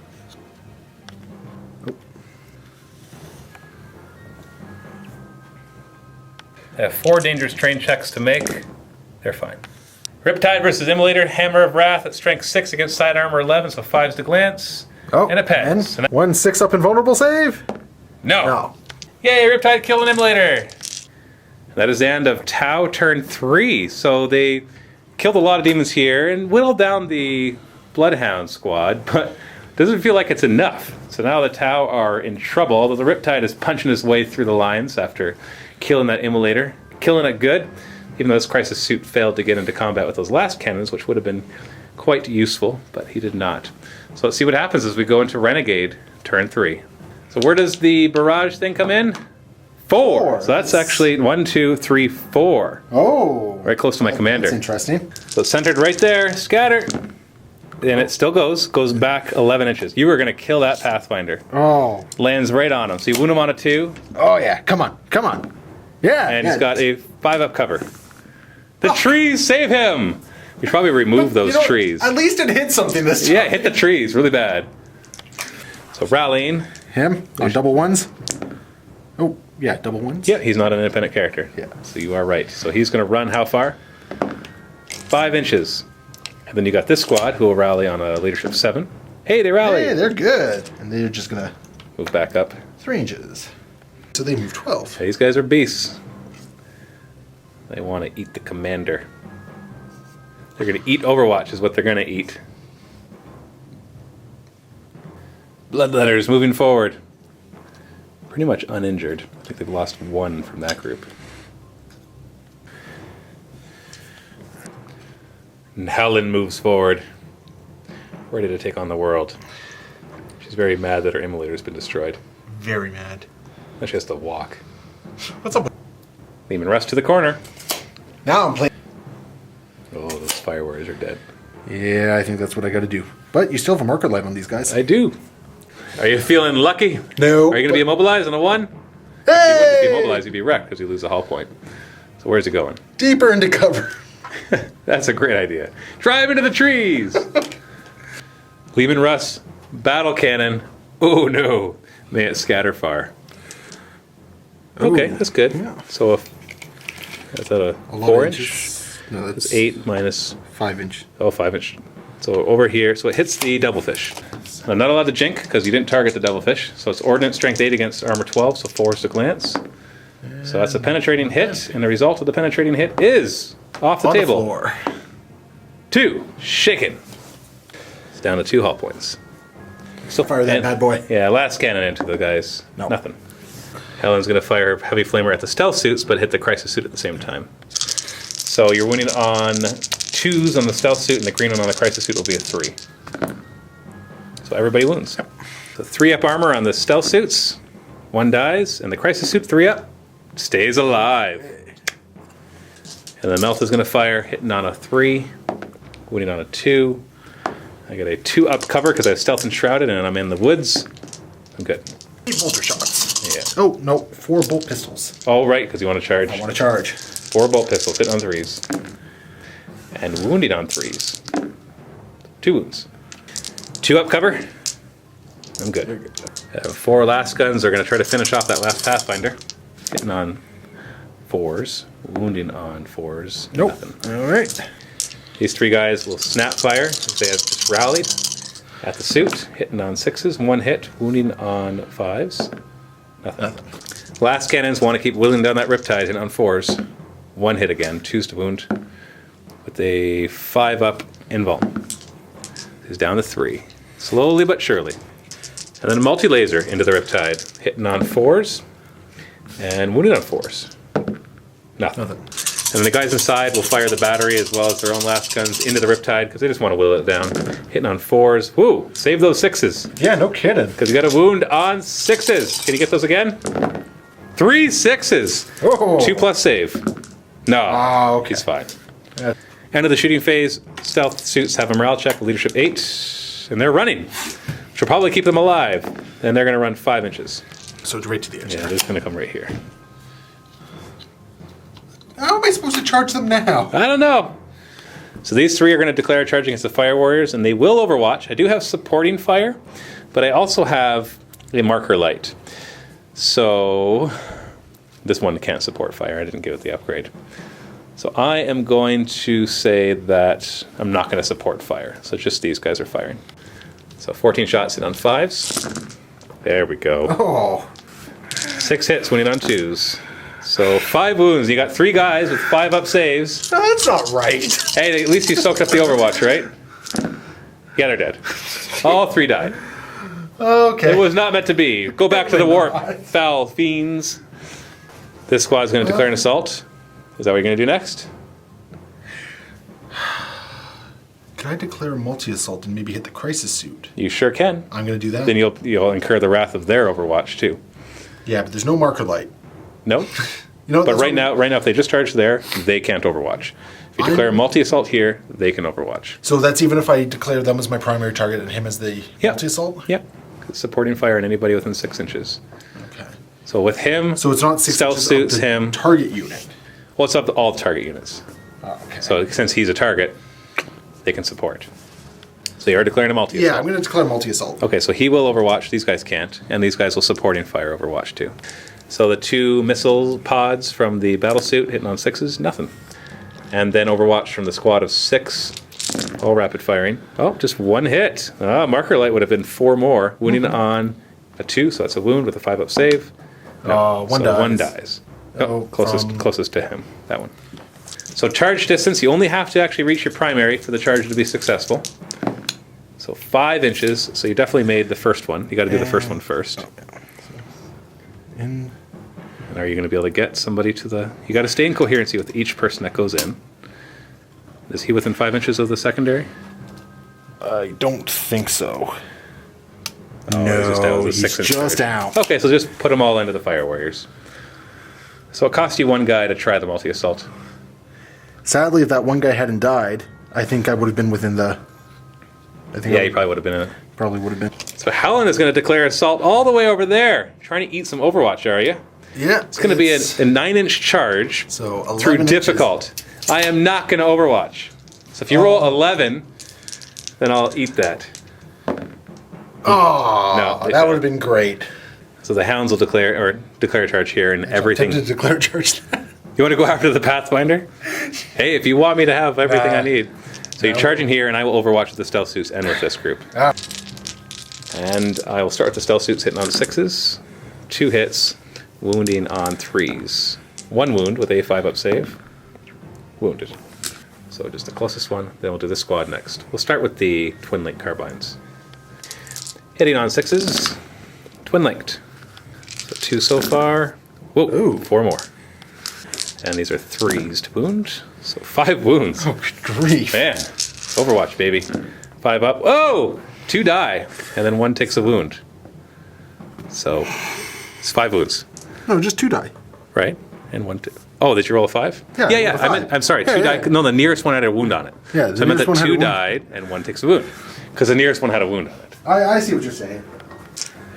I have 4 dangerous terrain checks to make. They're fine. Riptide versus Immolator, Hammer of Wrath at strength 6 against side armor 11, so 5s to glance. Oh, and a pass. And 1 6 up invulnerable save? No. No. Yay, Riptide killed an Immolator. That is the end of Tau turn 3. So they killed a lot of demons here and whittled down the Bloodhound squad, but doesn't feel like it's enough. So now the Tau are in trouble, although the Riptide is punching his way through the lines after killing that Immolator. Killing it good, even though this Crisis Suit failed to get into combat with those last cannons, which would have been quite useful, but he did not. So let's see what happens as we go into Renegade turn 3. So where does the barrage thing come in? 4. So that's actually 1, 2, 3, 4. Oh. Right close to my commander. That's interesting. So it's centered right there. Scatter. And it still goes back 11 inches. You were going to kill that Pathfinder. Oh. Lands right on him. So you wound him on a 2. Oh, yeah. Come on. Come on. Yeah. And he's got a 5-up cover. The trees save him. We should probably remove those trees. At least it hit something this time. Yeah, hit the trees really bad. So rallying. Him on double ones. Oh, yeah, double ones. Yeah, he's not an independent character. Yeah. So you are right. So he's going to run how far? 5 inches. And then you got this squad who will rally on a leadership 7. Hey, they rally. Hey, they're good. And they're just going to move back up. 3 inches. So they move 12. These guys are beasts. They want to eat the commander. They're going to eat Overwatch is what they're going to eat. Bloodletters moving forward. Pretty much uninjured. I think they've lost 1 from that group. And Helen moves forward. Ready to take on the world. She's very mad that her Immolator's been destroyed. Very mad. Now she has to walk. What's up? Leman Russ to the corner. Now I'm playing. Oh, those Fire Warriors are dead. Yeah, I think that's what I got to do. But you still have a marker light on these guys. I do. Are you feeling lucky? No. Are you going to be immobilized on a 1? Hey! If you wouldn't be immobilized, you'd be wrecked because you lose a hull point. So where's it going? Deeper into cover. That's a great idea. Drive into the trees! Leman Russ, battle cannon. Oh no. May it scatter far. Okay, that's good. Yeah. So that's at a 4 inch? No, that's It's 8 minus 5 inch. 5 inch. So over here, so it hits the Devilfish. I'm not allowed to jink because you didn't target the Devilfish. So it's Ordnance Strength 8 against Armor 12, so 4 is to glance. So that's a penetrating hit, and the result of the penetrating hit is off the On table. the floor. 2, shaken. It's down to 2 hull points. Still fire that bad boy. Yeah, last cannon into the guys. No. Nothing. Helen's going to fire her Heavy Flamer at the Stealth Suits, but hit the Crisis Suit at the same time. So you're winning on 2s on the Stealth Suit, and the green one on the Crisis Suit will be a 3. So everybody wounds. Yep. So 3-up armor on the Stealth Suits. 1 dies, and the Crisis Suit 3-up stays alive. And the Melt is going to fire, hitting on a 3, winning on a 2. I got a 2-up cover because I have Stealth Enshrouded, and I'm in the woods. I'm good. 8 bolter shots. Yeah. Oh, no. 4 bolt pistols. Oh, right, because you want to charge. I want to charge. 4 bolt pistols, hit on 3s. And wounding on 3s. 2 wounds. 2-up cover. I'm good. 4 last guns are going to try to finish off that last Pathfinder. Hitting on 4s. Wounding on 4s. Nope. Nothing. All right. These 3 guys will snap fire as they have just rallied at the suit. Hitting on 6s. 1 hit. Wounding on 5s. Nothing. Last cannons want to keep whittling down that Riptide, hitting on 4s. 1 hit again. 2s to wound. With a 5-up invuln. He's down to 3. Slowly but surely. And then a multi-laser into the Riptide. Hitting on 4s. And wounding on 4s. Nothing. And then the guys inside will fire the battery as well as their own last guns into the Riptide because they just want to whittle it down. Hitting on 4s. Woo! Save those 6s. Yeah, no kidding. Because you got a wound on 6s. Can you get those again? 3 6s. Oh. 2 plus save. No. Ah, okay. He's fine. Yeah. End of the shooting phase. Stealth suits have a morale check, leadership 8, and they're running. Which will probably keep them alive. And they're going to run 5 inches. So it's right to the edge. Yeah, they're just going to come right here. How am I supposed to charge them now? I don't know. So these 3 are going to declare charge against the Fire Warriors, and they will Overwatch. I do have supporting fire, but I also have a marker light. So this one can't support fire. I didn't give it the upgrade. So I am going to say that I'm not going to support fire. So just these guys are firing. So 14 shots in on 5s. There we go. Oh. 6 hits winning on 2s. So 5 wounds. You got 3 guys with 5 up saves. No, that's not right. Hey, at least you soaked up the Overwatch, right? Yeah, they're dead. All 3 died. Okay. It was not meant to be. Go back to the warp, foul fiends. This squad's going to declare an assault. Is that what you're going to do next? Can I declare a multi-assault and maybe hit the crisis suit? You sure can. I'm going to do that. Then you'll incur the wrath of their Overwatch too. Yeah, but there's no marker light. No. But right now, if they just charge there, they can't Overwatch. If you declare a multi-assault here, they can Overwatch. So that's even if I declare them as my primary target and him as the multi-assault? Yep. Supporting fire on anybody within 6 inches. Okay. So with him, so it's not 6 stealth inches suits of the him. target unit. Well, it's up to all the target units. Oh, okay. So since he's a target, they can support. So you are declaring a multi-assault. Yeah, I'm going to declare multi-assault. Okay, so he will Overwatch. These guys can't. And these guys will supporting fire Overwatch too. So the 2 missile pods from the battlesuit hitting on 6s, nothing. And then Overwatch from the squad of 6, all rapid firing. Oh, just 1 hit. Marker light would have been 4 more. Wounding on a 2, so that's a wound with a 5 up save. No, 1 so dies. 1 dies. Closest to him, that one. So charge distance, you only have to actually reach your primary for the charge to be successful. So 5 inches, so you definitely made the first one. You got to do the first one first. And are you going to be able to get somebody to the... You got to stay in coherency with each person that goes in. Is he within 5 inches of the secondary? I don't think so. No, he's just out. Okay, so just put them all into the Fire Warriors. So it cost you 1 guy to try the multi-assault. Sadly, if that 1 guy hadn't died, I think I would have been within the... Yeah, you probably would have been in it. Probably would have been. So Helen is going to declare assault all the way over there. Trying to eat some Overwatch, are you? Yeah. It's going to be a 9-inch charge so through difficult. I am not going to Overwatch. So if you roll 11, then I'll eat that. Oh, no, that would have been great. So the Hounds will declare a charge here and everything. I'm tempted to declare a charge. You want to go after the Pathfinder? Hey, if you want me to have everything I need. So you're charging here, and I will Overwatch with the stealth suits and with this group. And I will start with the stealth suits hitting on 6s, 2 hits, wounding on 3s. 1 wound with a 5 up save. Wounded. So just the closest one, then we'll do the squad next. We'll start with the twin link carbines. Hitting on 6s, twin linked. So 2 so far. Whoa, ooh, 4 more. And these are 3s to wound. So 5 wounds. Oh, grief. Man, Overwatch, baby. 5 up. Oh! 2 die. And then 1 takes a wound. So it's 5 wounds. No, just 2 die. Right? And 1... Oh, did you roll a 5? Yeah. I'm sorry. 2 died. No, the nearest one had a wound on it. Yeah, so I meant that 2 died and 1 takes a wound. Because the nearest one had a wound on it. I see what you're saying.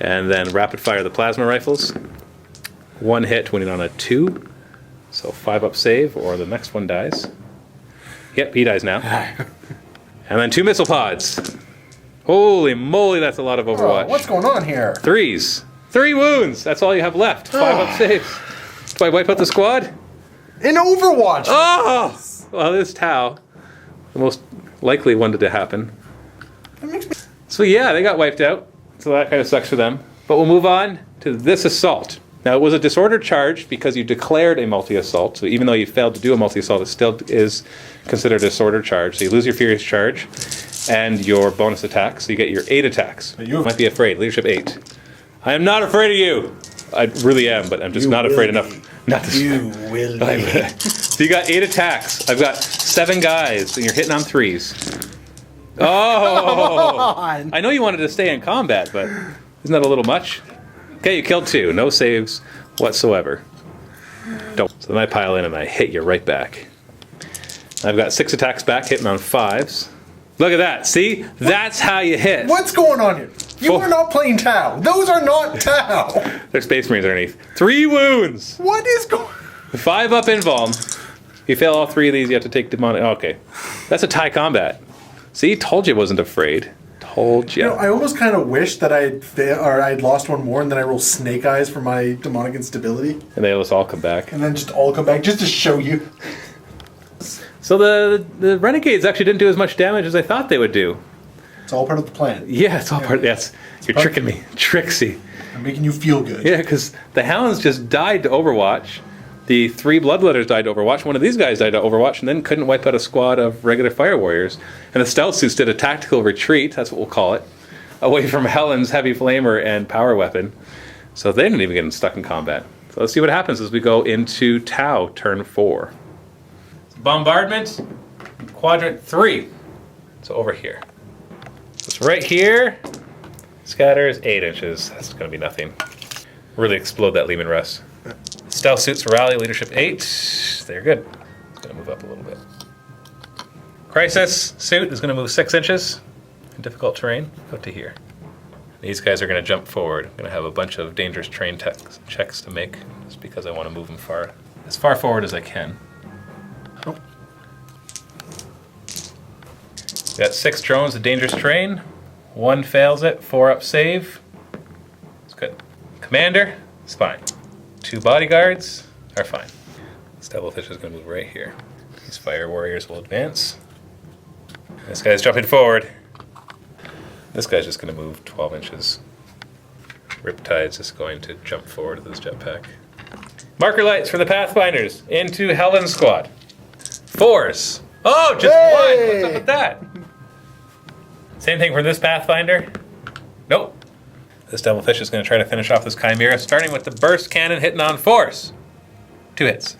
And then rapid fire the plasma rifles. 1 hit, winning on a 2. So 5 up save, or the next one dies. Yep, he dies now. And then 2 missile pods. Holy moly, that's a lot of Overwatch. Oh, what's going on here? 3s. 3 wounds. That's all you have left. 5 up saves. Do I wipe out the squad? In Overwatch. Oh! Well, this Tau. The most likely one to happen. So yeah, they got wiped out. So that kind of sucks for them. But we'll move on to this assault. Now, it was a disordered charge because you declared a multi-assault. So even though you failed to do a multi-assault, it still is considered a disordered charge. So you lose your Furious Charge and your bonus attack. So you get your 8 attacks. You might be afraid. Leadership 8. I am not afraid of you. I really am, but I'm just not afraid enough not to... You will be. So you got 8 attacks. I've got 7 guys, and you're hitting on 3s. Oh! I know you wanted to stay in combat, but isn't that a little much? Okay, you killed 2. No saves whatsoever. Don't. So then I pile in and I hit you right back. I've got 6 attacks back, hitting on 5s. Look at that. See? That's how you hit. What's going on here? You are not playing Tau. Those are not Tau. There's Space Marines underneath. 3 wounds. What is going on? 5 up invuln. If you fail all 3 of these, you have to take demonic. Okay. That's a tie combat. See? Told you I wasn't afraid. Told you. You know, I almost kind of wish that I'd lost 1 more and then I roll Snake Eyes for my demonic instability. And they just all come back. And then just all come back just to show you. So the Renegades actually didn't do as much damage as I thought they would do. It's all part of the plan. Yeah, it's all part of yes. You're tricking me. Trixie. I'm making you feel good. Yeah, because the Hounds just died to Overwatch. The 3 Bloodletters died to Overwatch. One of these guys died to Overwatch and then couldn't wipe out a squad of regular Fire Warriors. And the Stealth Suits did a tactical retreat, that's what we'll call it, away from Helen's Heavy Flamer and Power Weapon. So they didn't even get stuck in combat. So let's see what happens as we go into Tau, turn 4. Bombardment, quadrant 3. So over here. It's right here. Scatters 8 inches. That's going to be nothing. Really explode that Lehman Russ. Stealth Suits Rally, Leadership 8. They're good. It's going to move up a little bit. Crisis Suit is going to move 6 inches in difficult terrain out to here. These guys are going to jump forward. I'm going to have a bunch of dangerous terrain checks to make just because I want to move them as far forward as I can. Oh. Got 6 drones of dangerous terrain. 1 fails it, 4 up save. It's good. Commander, it's fine. 2 bodyguards are fine. This Devilfish is going to move right here. These Fire Warriors will advance. This guy's jumping forward. This guy's just going to move 12 inches. Riptide's just going to jump forward with his jetpack. Marker lights for the Pathfinders into Helen's squad. 4s. Oh, just 1. What's up with that? Same thing for this Pathfinder. Nope. This Devilfish is going to try to finish off this Chimera, starting with the burst cannon hitting on 4s. 2 hits.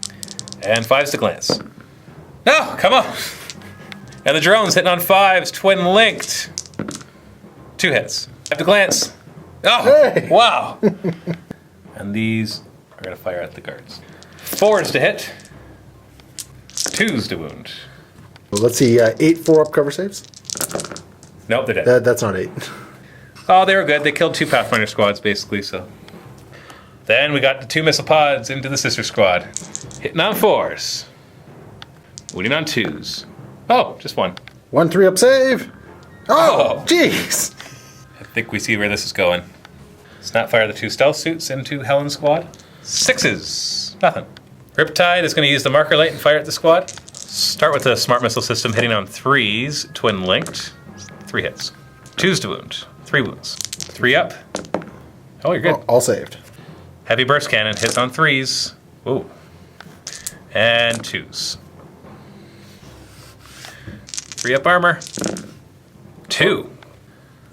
And 5s to glance. No, come on. And the drones hitting on 5s, twin linked. 2 hits. 5 to glance. Oh, hey. Wow. And these are going to fire at the guards. 4s to hit. 2s to wound. Well, let's see, 8 4-up cover saves? Nope, they're dead. That's not 8. Oh, they were good. They killed 2 Pathfinder squads, basically, so. Then we got the 2 missile pods into the sister squad. Hitting on 4s. Wounding on 2s. Oh, just 1. 1 3-up save! Oh, jeez! I think we see where this is going. Snapfire the 2 stealth suits into Helen's squad. 6s. Nothing. Riptide is going to use the marker light and fire at the squad. Start with the smart missile system hitting on 3s, twin linked. 3 hits. 2s to wound. 3 wounds. 3 up. Oh, you're good. Oh, all saved. Heavy burst cannon hits on 3s. Ooh. And 2s. 3 up armor. 2.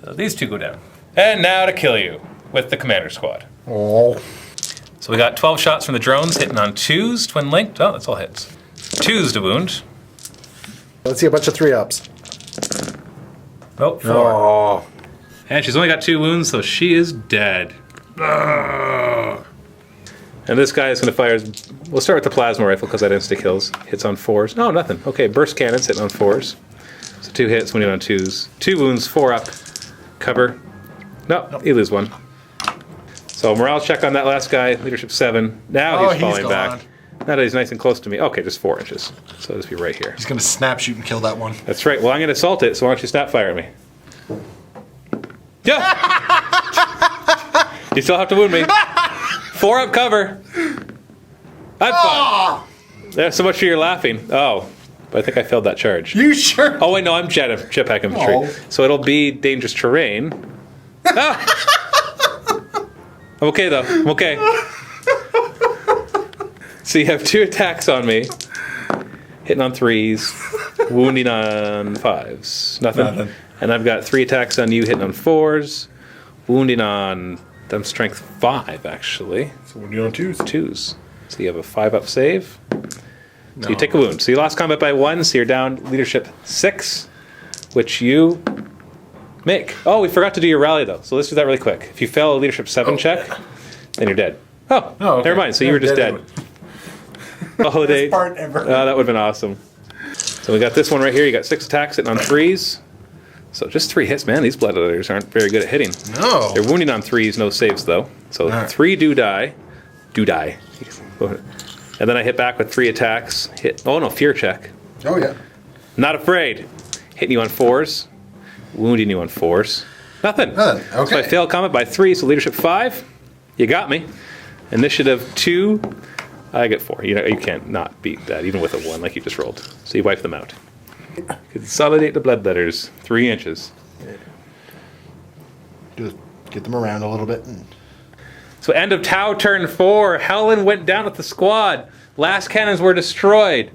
So these 2 go down. And now to kill you with the commander squad. Oh. So we got 12 shots from the drones hitting on 2s, twin linked. Oh, that's all hits. 2s to wound. Let's see a bunch of 3-ups. Oh, 4. Oh. And she's only got 2 wounds, so she is dead. And this guy is going to fire. We'll start with the plasma rifle because that insta kills. Hits on 4s. No, nothing. Okay, burst cannons hitting on 4s. So 2 hits, wounding on 2s. 2 wounds, 4 up. Cover. Nope. You lose 1. So morale check on that last guy. Leadership 7. Now he's falling back. Now that he's nice and close to me. Okay, just 4 inches. So this be right here. He's going to snap shoot and kill that one. That's right. Well, I'm going to assault it, so why don't you snap fire at me? Yeah! You still have to wound me. 4 up cover. I'm fine. There's so much for your laughing. Oh, but I think I failed that charge. You sure? Oh, wait, no, I'm jetpack infantry. Oh. So it'll be dangerous terrain. Ah! I'm okay, though. I'm okay. So you have 2 attacks on me. Hitting on 3s. Wounding on 5s. Nothing. And I've got 3 attacks on you, hitting on 4s. Wounding on them strength 5, actually. So wounding on 2s. 2s. So you have a 5-up save. So you take a wound. So you lost combat by 1, so you're down leadership 6, which you make. Oh, we forgot to do your rally, though. So let's do that really quick. If you fail a leadership 7 check, then you're dead. Oh, okay. Never mind. So you were just dead. Oh, Best part ever. Oh, that would have been awesome. So we got this one right here. You got 6 attacks hitting on 3s. So just 3 hits, man. These Bloodletters aren't very good at hitting. No. They're wounding on 3s, no saves, though. So 3 do die. Do die. And then I hit back with 3 attacks. Oh, no, fear check. Oh, yeah. Not afraid. Hitting you on 4s. Wounding you on 4s. Nothing. Nothing. Okay. So I failed combat by 3, so leadership 5. You got me. Initiative 2. I get 4. You know, you can't not beat that, even with a 1 like you just rolled. So you wipe them out. Consolidate the Bloodletters. 3 inches. Just get them around a little bit. So end of Tau turn 4. Helen went down with the squad. Last cannons were destroyed.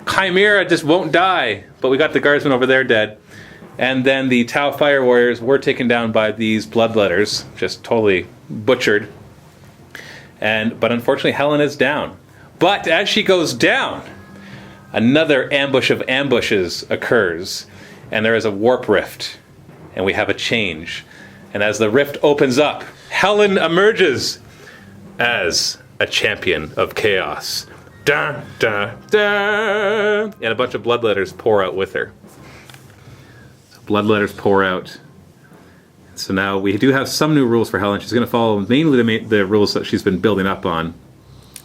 Chimera just won't die, but we got the guardsmen over there dead. And then the Tau Fire Warriors were taken down by these Bloodletters, just totally butchered. But unfortunately, Helen is down. But as she goes down, another ambush of ambushes occurs, and there is a warp rift, and we have a change. And as the rift opens up, Helen emerges as a champion of chaos. Da, da, da. And a bunch of Bloodletters pour out with her. So Bloodletters pour out. So now we do have some new rules for Helen. She's going to follow mainly the rules that she's been building up on.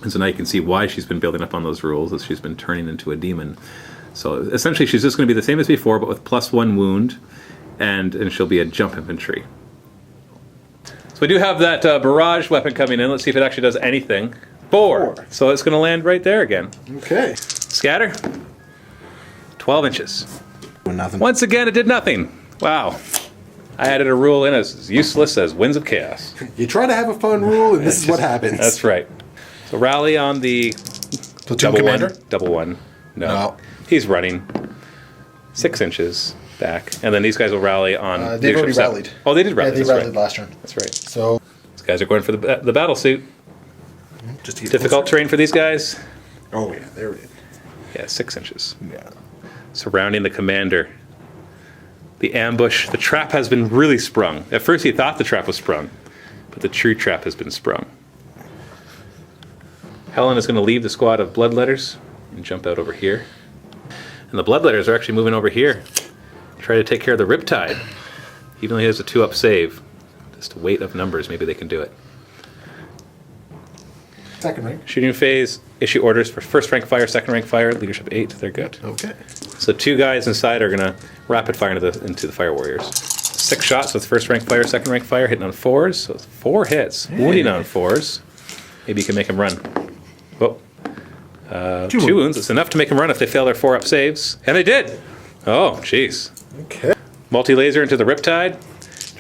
And so now you can see why she's been building up on those rules, as she's been turning into a demon. So essentially she's just going to be the same as before, but with +1 wound, and she'll be a jump infantry. So we do have that barrage weapon coming in. Let's see if it actually does anything. 4. So it's going to land right there again. Okay. Scatter. 12 inches. Nothing. Once again, it did nothing. Wow. I added a rule in as useless as Winds of Chaos. You try to have a fun rule, and this is what happens. That's right. So rally on the Platoon commander? Double one. No. He's running 6 inches back. And then these guys will rally on... they've already rallied. Oh, they did rally. Yeah, they rallied last turn. That's right. So these guys are going for the battle suit. just to get Difficult terrain for these guys. Oh, yeah, there it is. Yeah, 6 inches. Yeah. Surrounding the commander. The ambush, the trap has been really sprung. At first he thought the trap was sprung, but the true trap has been sprung. Helen is going to leave the squad of Bloodletters and jump out over here. And the Bloodletters are actually moving over here. Try to take care of the Riptide. Even though he has a 2-up save. Just a weight of numbers, maybe they can do it. Second rank. Shooting phase, issue orders for first rank fire, second rank fire, leadership 8. They're good. Okay. So 2 guys inside are going to rapid fire into the Fire Warriors. 6 shots with first rank fire, second rank fire, hitting on 4s. So it's 4 hits, wounding on 4s. Maybe you can make them run. Oh. 2 wounds. It's enough to make them run if they fail their 4-up saves. And they did! Oh, jeez. Okay. Multi-laser into the Riptide.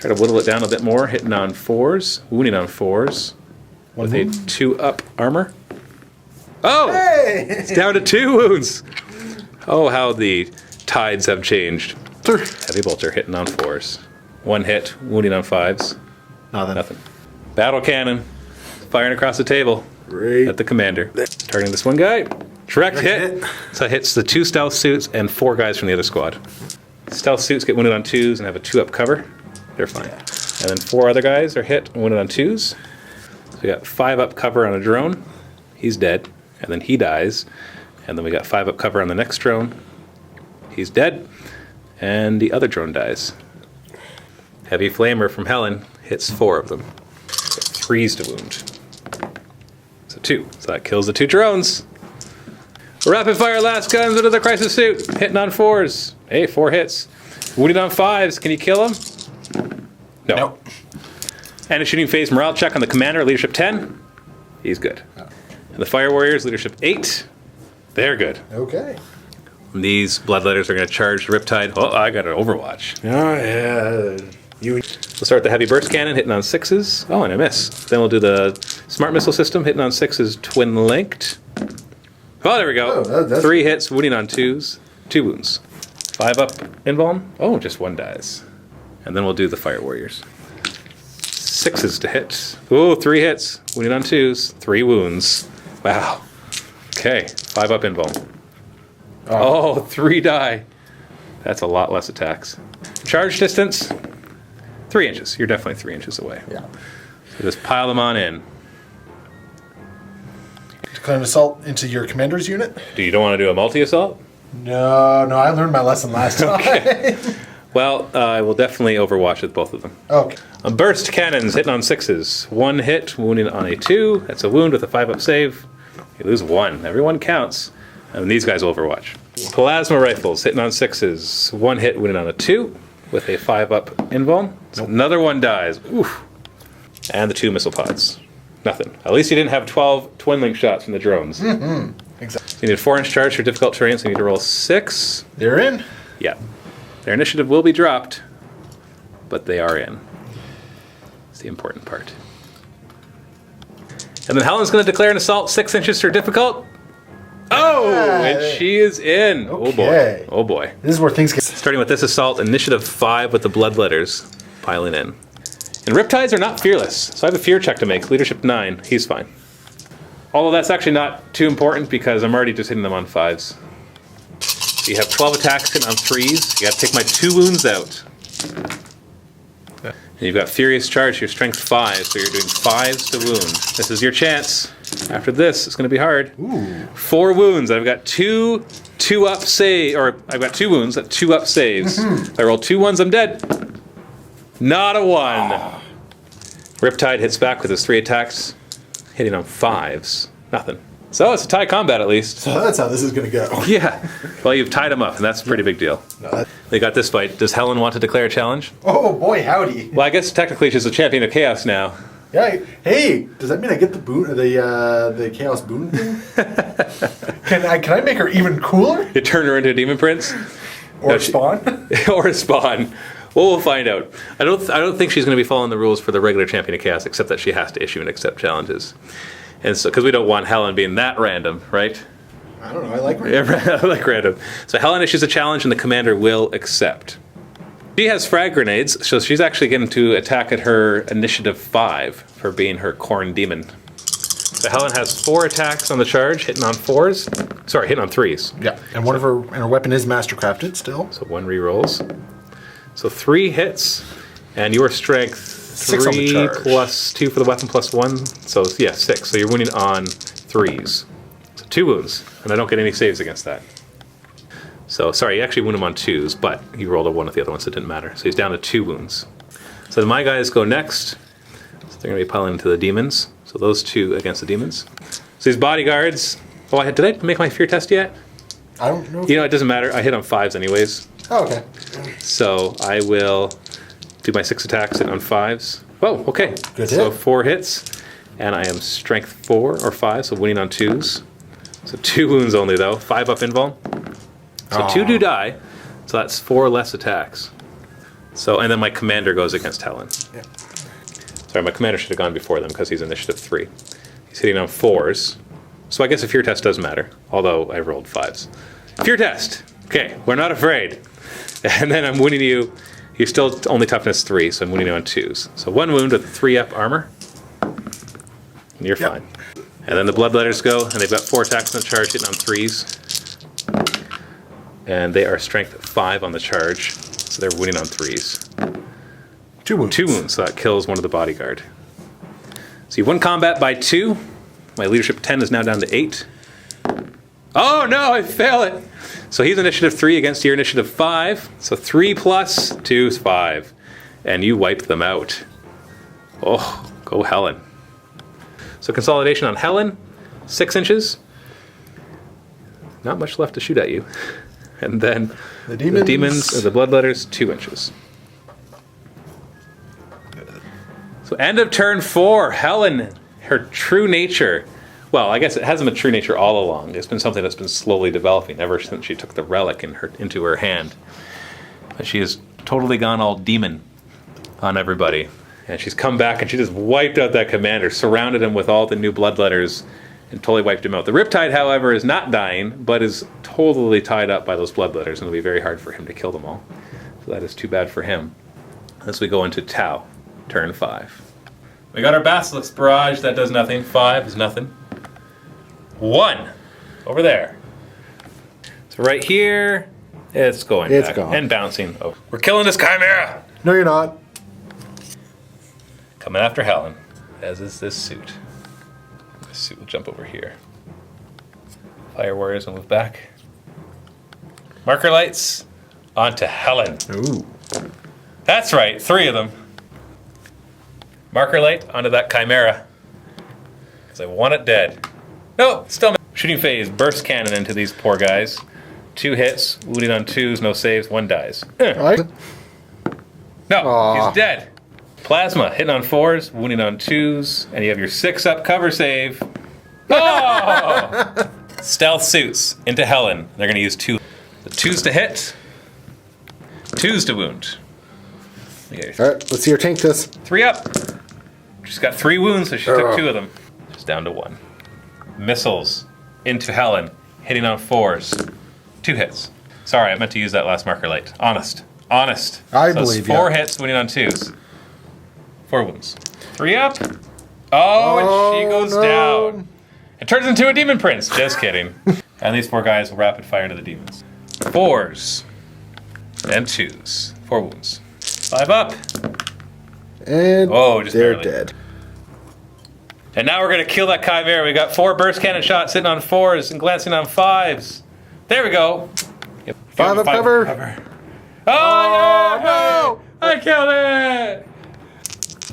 Try to whittle it down a bit more, hitting on 4s, wounding on 4s. With a 2-up armor. Oh! Hey! It's down to 2 wounds! Oh, how the tides have changed. Heavy bolter hitting on 4s. 1 hit, wounding on 5s. Nothing. Battle cannon. Firing across the table. Great. At the commander. Targeting this one guy. Direct hit. So it hits the 2 stealth suits and 4 guys from the other squad. Stealth suits get wounded on 2s and have a 2-up cover. They're fine. And then 4 other guys are hit and wounded on 2s. So we got 5-up cover on a drone. He's dead. And then he dies. And then we got 5-up cover on the next drone. He's dead. And the other drone dies. Heavy flamer from Helen hits 4 of them. So 3s to wound. So 2. So that kills the 2 drones. Rapid fire last guns into the crisis suit. Hitting on 4s. Hey, 4 hits. Wounded on 5s. Can you kill him? No. Nope. And a shooting phase morale check on the commander, leadership 10. He's good. And the Fire Warriors, leadership 8. They're good. Okay. And these Bloodletters are going to charge the Riptide. Oh, I got an Overwatch. Oh, yeah. We'll start the heavy burst cannon, hitting on 6s. Oh, and I miss. Then we'll do the smart missile system, hitting on 6s, twin linked. Oh, there we go. Oh, 3 hits, wounding on 2s. 2 wounds. 5-up invuln. Oh, just 1 dies. And then we'll do the Fire Warriors. 6s to hit. Oh, 3 hits, wounding on 2s. 3 wounds. Wow. Okay, 5-up invuln. Oh, 3 die. That's a lot less attacks. Charge distance, 3 inches. You're definitely 3 inches away. Yeah. So just pile them on in. Declare an assault into your commander's unit? You don't want to do a multi-assault? No, I learned my lesson last time. Okay. Well, I will definitely overwatch with both of them. Okay. Burst cannons hitting on 6s. 1 hit, wounding on a 2. That's a wound with a 5-up save. You lose 1. Everyone counts. And these guys will overwatch. Plasma rifles hitting on 6s. 1 hit, wounding on a 2 with a 5-up invuln. So another 1 dies. Oof. And the 2 missile pods. Nothing. At least you didn't have 12 twin link shots from the drones. Mm-hmm. Exactly. So you need a 4-inch charge for difficult terrain, so you need to roll 6. They're in? Yeah. Their initiative will be dropped, but they are in. It's the important part. And then Helen's going to declare an assault 6 inches for difficult. Oh, and she is in. Okay. Oh boy. This is where things get... Starting with this assault, initiative 5 with the bloodletters piling in. And Riptides are not fearless, so I have a fear check to make. Leadership 9, he's fine. Although that's actually not too important because I'm already just hitting them on 5s. So you have 12 attacks hitting on 3s. You gotta take my 2 wounds out. And you've got Furious Charge, your strength 5, so you're doing 5s to wound. This is your chance. After this, it's gonna be hard. Ooh. 4 wounds. I've got 2 2-up save, or I've got 2 wounds at 2-up saves. If I roll 2 1s, I'm dead. Not a 1. Riptide hits back with his 3 attacks, hitting on 5s. Nothing. So it's a tie combat at least. So that's how this is going to go. Yeah. Well, you've tied him up, and that's a pretty big deal. They got this fight. Does Helen want to declare a challenge? Oh boy, howdy. Well, I guess technically she's the champion of chaos now. Yeah. Hey, does that mean I get the boon, the chaos boon thing? Can I make her even cooler? You turn her into a demon prince, Or spawn? or a spawn. Well, we'll find out. I don't think she's going to be following the rules for the regular champion of chaos, except that she has to issue and accept challenges. And so, because we don't want Helen being that random, right? I don't know. I like random. I like random. So Helen issues a challenge, and the commander will accept. She has frag grenades, so she's actually getting to attack at her initiative 5 for being her corn demon. So Helen has 4 attacks on the charge, hitting on 4s. Sorry, hitting on 3s. Yeah, and one of her weapon is mastercrafted still. So 1 re-rolls. So 3 hits, and your strength 6 on the 3 charge. plus 2 for the weapon plus 1. So yeah, 6. So you're wounding on 3s. So 2 wounds, and I don't get any saves against that. So sorry, you actually wound him on 2s, but he rolled a 1 with the other one, so it didn't matter. So he's down to 2 wounds. So then my guys go next. So they're going to be piling into the demons. So those 2 against the demons. So these bodyguards. Oh, did I make my fear test yet? I don't know. You know, it doesn't matter. I hit on 5s anyways. Oh, okay. So I will do my 6 attacks on 5s. Whoa, okay. Good So hit. 4 hits, and I am strength 4 or 5, so winning on 2s. So 2 wounds only though, 5 up invuln. So 2 do die, so that's 4 less attacks. So, and then my commander goes against Helen. Yeah. Sorry, my commander should have gone before them because he's initiative 3. He's hitting on 4s. So I guess a fear test does matter, although I rolled 5s. Fear test! Okay, we're not afraid. And then I'm wounding you. You're still only toughness 3, so I'm wounding you on 2s. So 1 wound with 3-up armor. And you're fine. And then the bloodletters go, and they've got 4 attacks on the charge, hitting on 3s. And they are strength 5 on the charge, so they're wounding on 3s. 2 wounds. 2 wounds, so that kills one of the bodyguard. So you won combat by 2. My leadership 10 is now down to 8. Oh no, I fail it! So he's initiative 3 against your initiative 5. So 3 plus 2 is 5. And you wiped them out. Oh, go Helen. So consolidation on Helen, 6 inches. Not much left to shoot at you. And then The demons. or the bloodletters, 2 inches. So end of turn 4, Helen, her true nature. Well, I guess it hasn't been true nature all along. It's been something that's been slowly developing ever since she took the relic into her hand. But she has totally gone all demon on everybody. And she's come back and she just wiped out that commander, surrounded him with all the new bloodletters, and totally wiped him out. The Riptide, however, is not dying, but is totally tied up by those bloodletters, and it'll be very hard for him to kill them all. So that is too bad for him. As we go into Tau, turn 5. We got our Basilisk's Barrage, that does nothing. 5 is nothing. 1, over there. So right here, it's going It's back gone. and bouncing. Oh, we're killing this Chimera! No, you're not. Coming after Helen, as is this suit. This suit will jump over here. Fire Warriors will move back. Marker lights, onto Helen. Ooh. That's right, 3 of them. Marker light onto that Chimera. Because I want it dead. No, still shooting phase, burst cannon into these poor guys. 2 hits, wounded on 2s, no saves, 1 dies. Right. No, Aw. he's dead. Plasma, hitting on 4s, wounding on 2s, and you have your 6-up cover save. Oh! Stealth suits into Helen. They're going to use 2. The 2s to hit, 2s to wound. Okay, All right, let's see her tank this. 3 up. She's got 3 wounds, so she took 2 of them. She's down to 1. Missiles into Helen, hitting on 4s. 2 hits. Sorry, I meant to use that last marker light. Honest. Honest. I So it's believe 4 you. hits, winning on 2s. 4 wounds. 3 up. Oh, and she goes no. down. It turns into a demon prince. Just kidding. And these 4 guys will rapid fire into the demons. 4s. And 2s. 4 wounds. 5 up. And Oh, just they're barely. dead. And now we're going to kill that Chimera. We got 4 burst cannon shots sitting on 4s and glancing on 5s. There we go. Yep. 5 up cover. Oh, yeah! no! I killed it!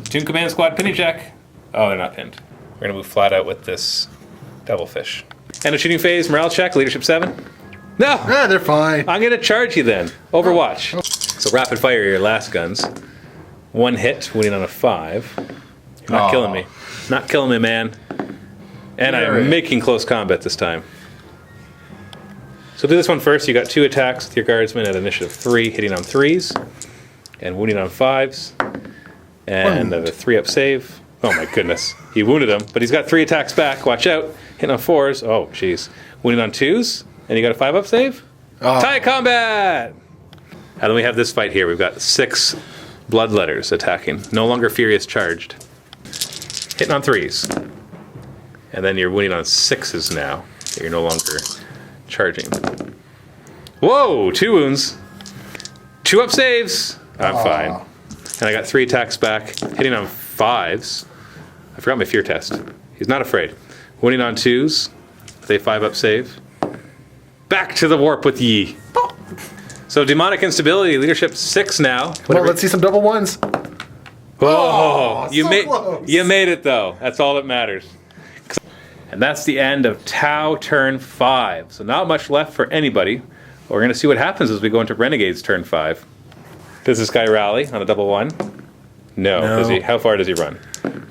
Toon Command Squad pinning check. Oh, they're not pinned. We're going to move flat out with this devilfish. End of shooting phase, morale check, leadership 7. No! Yeah, they're fine. I'm going to charge you then. Overwatch. So rapid fire your last guns. 1 hit, winning on a 5. You're not killing me. Not killing me, man. And I'm making close combat this time. So do this one first. You got 2 attacks with your guardsmen at initiative 3, hitting on 3s. And wounding on 5s. And a 3-up save. Oh my goodness. He wounded him, but he's got 3 attacks back. Watch out. Hitting on 4s. Oh, jeez. Wounding on 2s. And you got a 5-up save? Tie combat! And then we have this fight here. We've got 6 bloodletters attacking. No longer furious charged. Hitting on 3s. And then you're winning on 6s now. You're no longer charging. Whoa! 2 wounds. 2-up saves. I'm fine. And I got 3 attacks back. Hitting on 5s. I forgot my fear test. He's not afraid. Winning on 2s. With a 5-up save. Back to the warp with ye. So demonic instability, leadership 6 now. Well, let's see some double 1s. Oh, so close. You made it though. That's all that matters. And that's the end of Tau turn 5. So not much left for anybody. We're going to see what happens as we go into Renegade's turn 5. Does this guy rally on a double 1? No. Does he? How far does he run?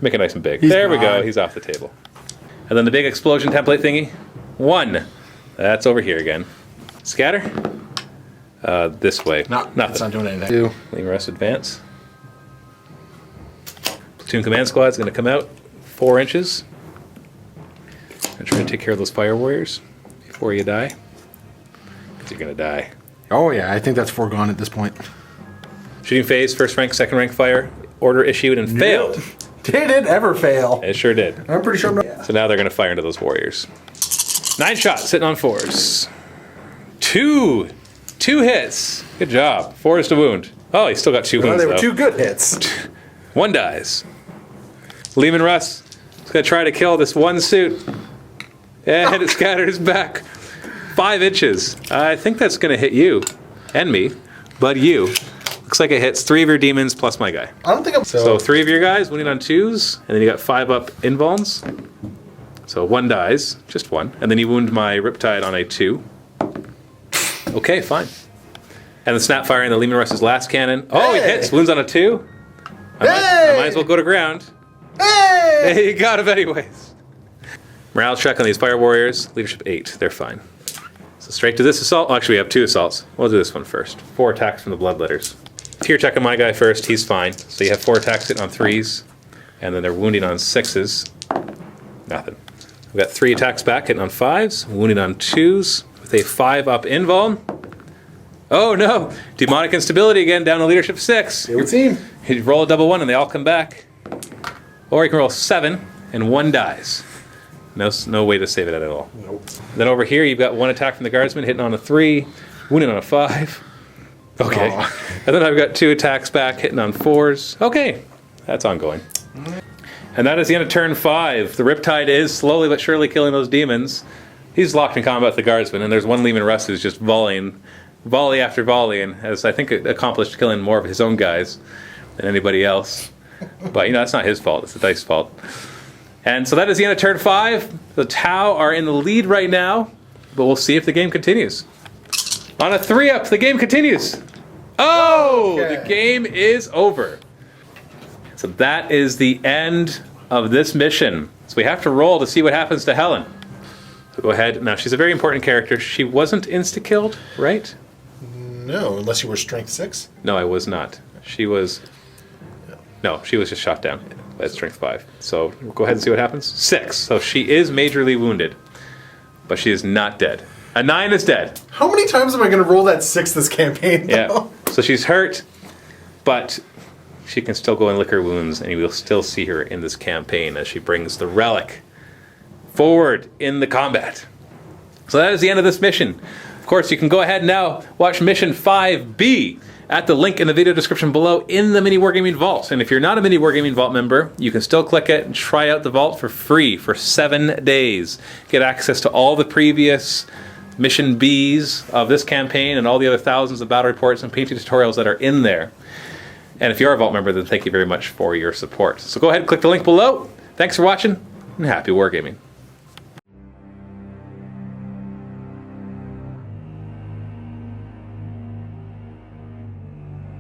Make it nice and big. There we go. He's off the table. And then the big explosion template thingy. 1. That's over here again. Scatter. This way. Nothing. It's not doing anything. Leave rest advance. Platoon command squad's going to come out 4 inches. And try to take care of those fire warriors before you die. Because you're going to die. Oh, yeah. I think that's foregone at this point. Shooting phase, first rank, second rank fire. Order issued and failed. Did it ever fail? It sure did. I'm pretty sure. So now they're going to fire into those warriors. 9 shots, sitting on 4s. 2 hits. Good job. 4 is to wound. Oh, he still got 2 wounds, They were though. 2 good hits. 1 dies. Lehman Russ is going to try to kill this 1 suit. And it scatters back 5 inches. I think that's going to hit you. And me. But you. Looks like it hits 3 of your demons plus my guy. I don't think I'm... So 3 of your guys winning on 2s. And then you got 5-up invulns. So 1 dies. Just 1. And then you wound my Riptide on a 2. Okay, fine. And the snap firing the Lehman Russ's last cannon. Oh, he hits. Wounds on a 2. I might as well go to ground. Hey, you got him anyways. Morale check on these fire warriors. Leadership 8. They're fine. So straight to this assault. Well, actually, we have 2 assaults. We'll do this one first. 4 attacks from the bloodletters. Tear check on my guy first. He's fine. So you have 4 attacks hitting on 3s. And then they're wounding on 6s. Nothing. We've got 3 attacks back hitting on 5s. Wounding on 2s. With a 5-up invuln. Oh no! Demonic instability again, down to leadership 6. It would seem. You roll a double 1 and they all come back. Or you can roll 7 and 1 dies. No way to save it at all. Nope. Then over here you've got 1 attack from the guardsman hitting on a 3, wounding on a 5. Okay. And then I've got 2 attacks back hitting on 4s. Okay. That's ongoing. And that is the end of turn 5. The Riptide is slowly but surely killing those demons. He's locked in combat with the guardsman, and there's 1 Lehman Russ who's just volleying volley after volley, and has, I think, accomplished killing more of his own guys than anybody else. But, you know, that's not his fault. It's the dice fault. And so that is the end of turn 5. The Tau are in the lead right now, but we'll see if the game continues. On a 3-up, the game continues. Oh! Okay. The game is over. So that is the end of this mission. So we have to roll to see what happens to Helen. So go ahead. Now, she's a very important character. She wasn't insta-killed, right? No, unless you were strength 6. No, I was not. She was... No, she was just shot down at strength 5. So we'll go ahead and see what happens. 6. So she is majorly wounded. but she is not dead. A 9 is dead. How many times am I going to roll that 6 this campaign, though? Yeah. So she's hurt, but she can still go and lick her wounds, and you will still see her in this campaign as she brings the relic forward in the combat. So that is the end of this mission. Of course, you can go ahead now, watch Mission 5B at the link in the video description below in the MiniWarGaming Vault. And if you're not a MiniWarGaming Vault member, you can still click it and try out the Vault for free for 7 days. Get access to all the previous Mission Bs of this campaign and all the other thousands of battle reports and painting tutorials that are in there. And if you're a Vault member, then thank you very much for your support. So go ahead and click the link below. Thanks for watching, and happy wargaming.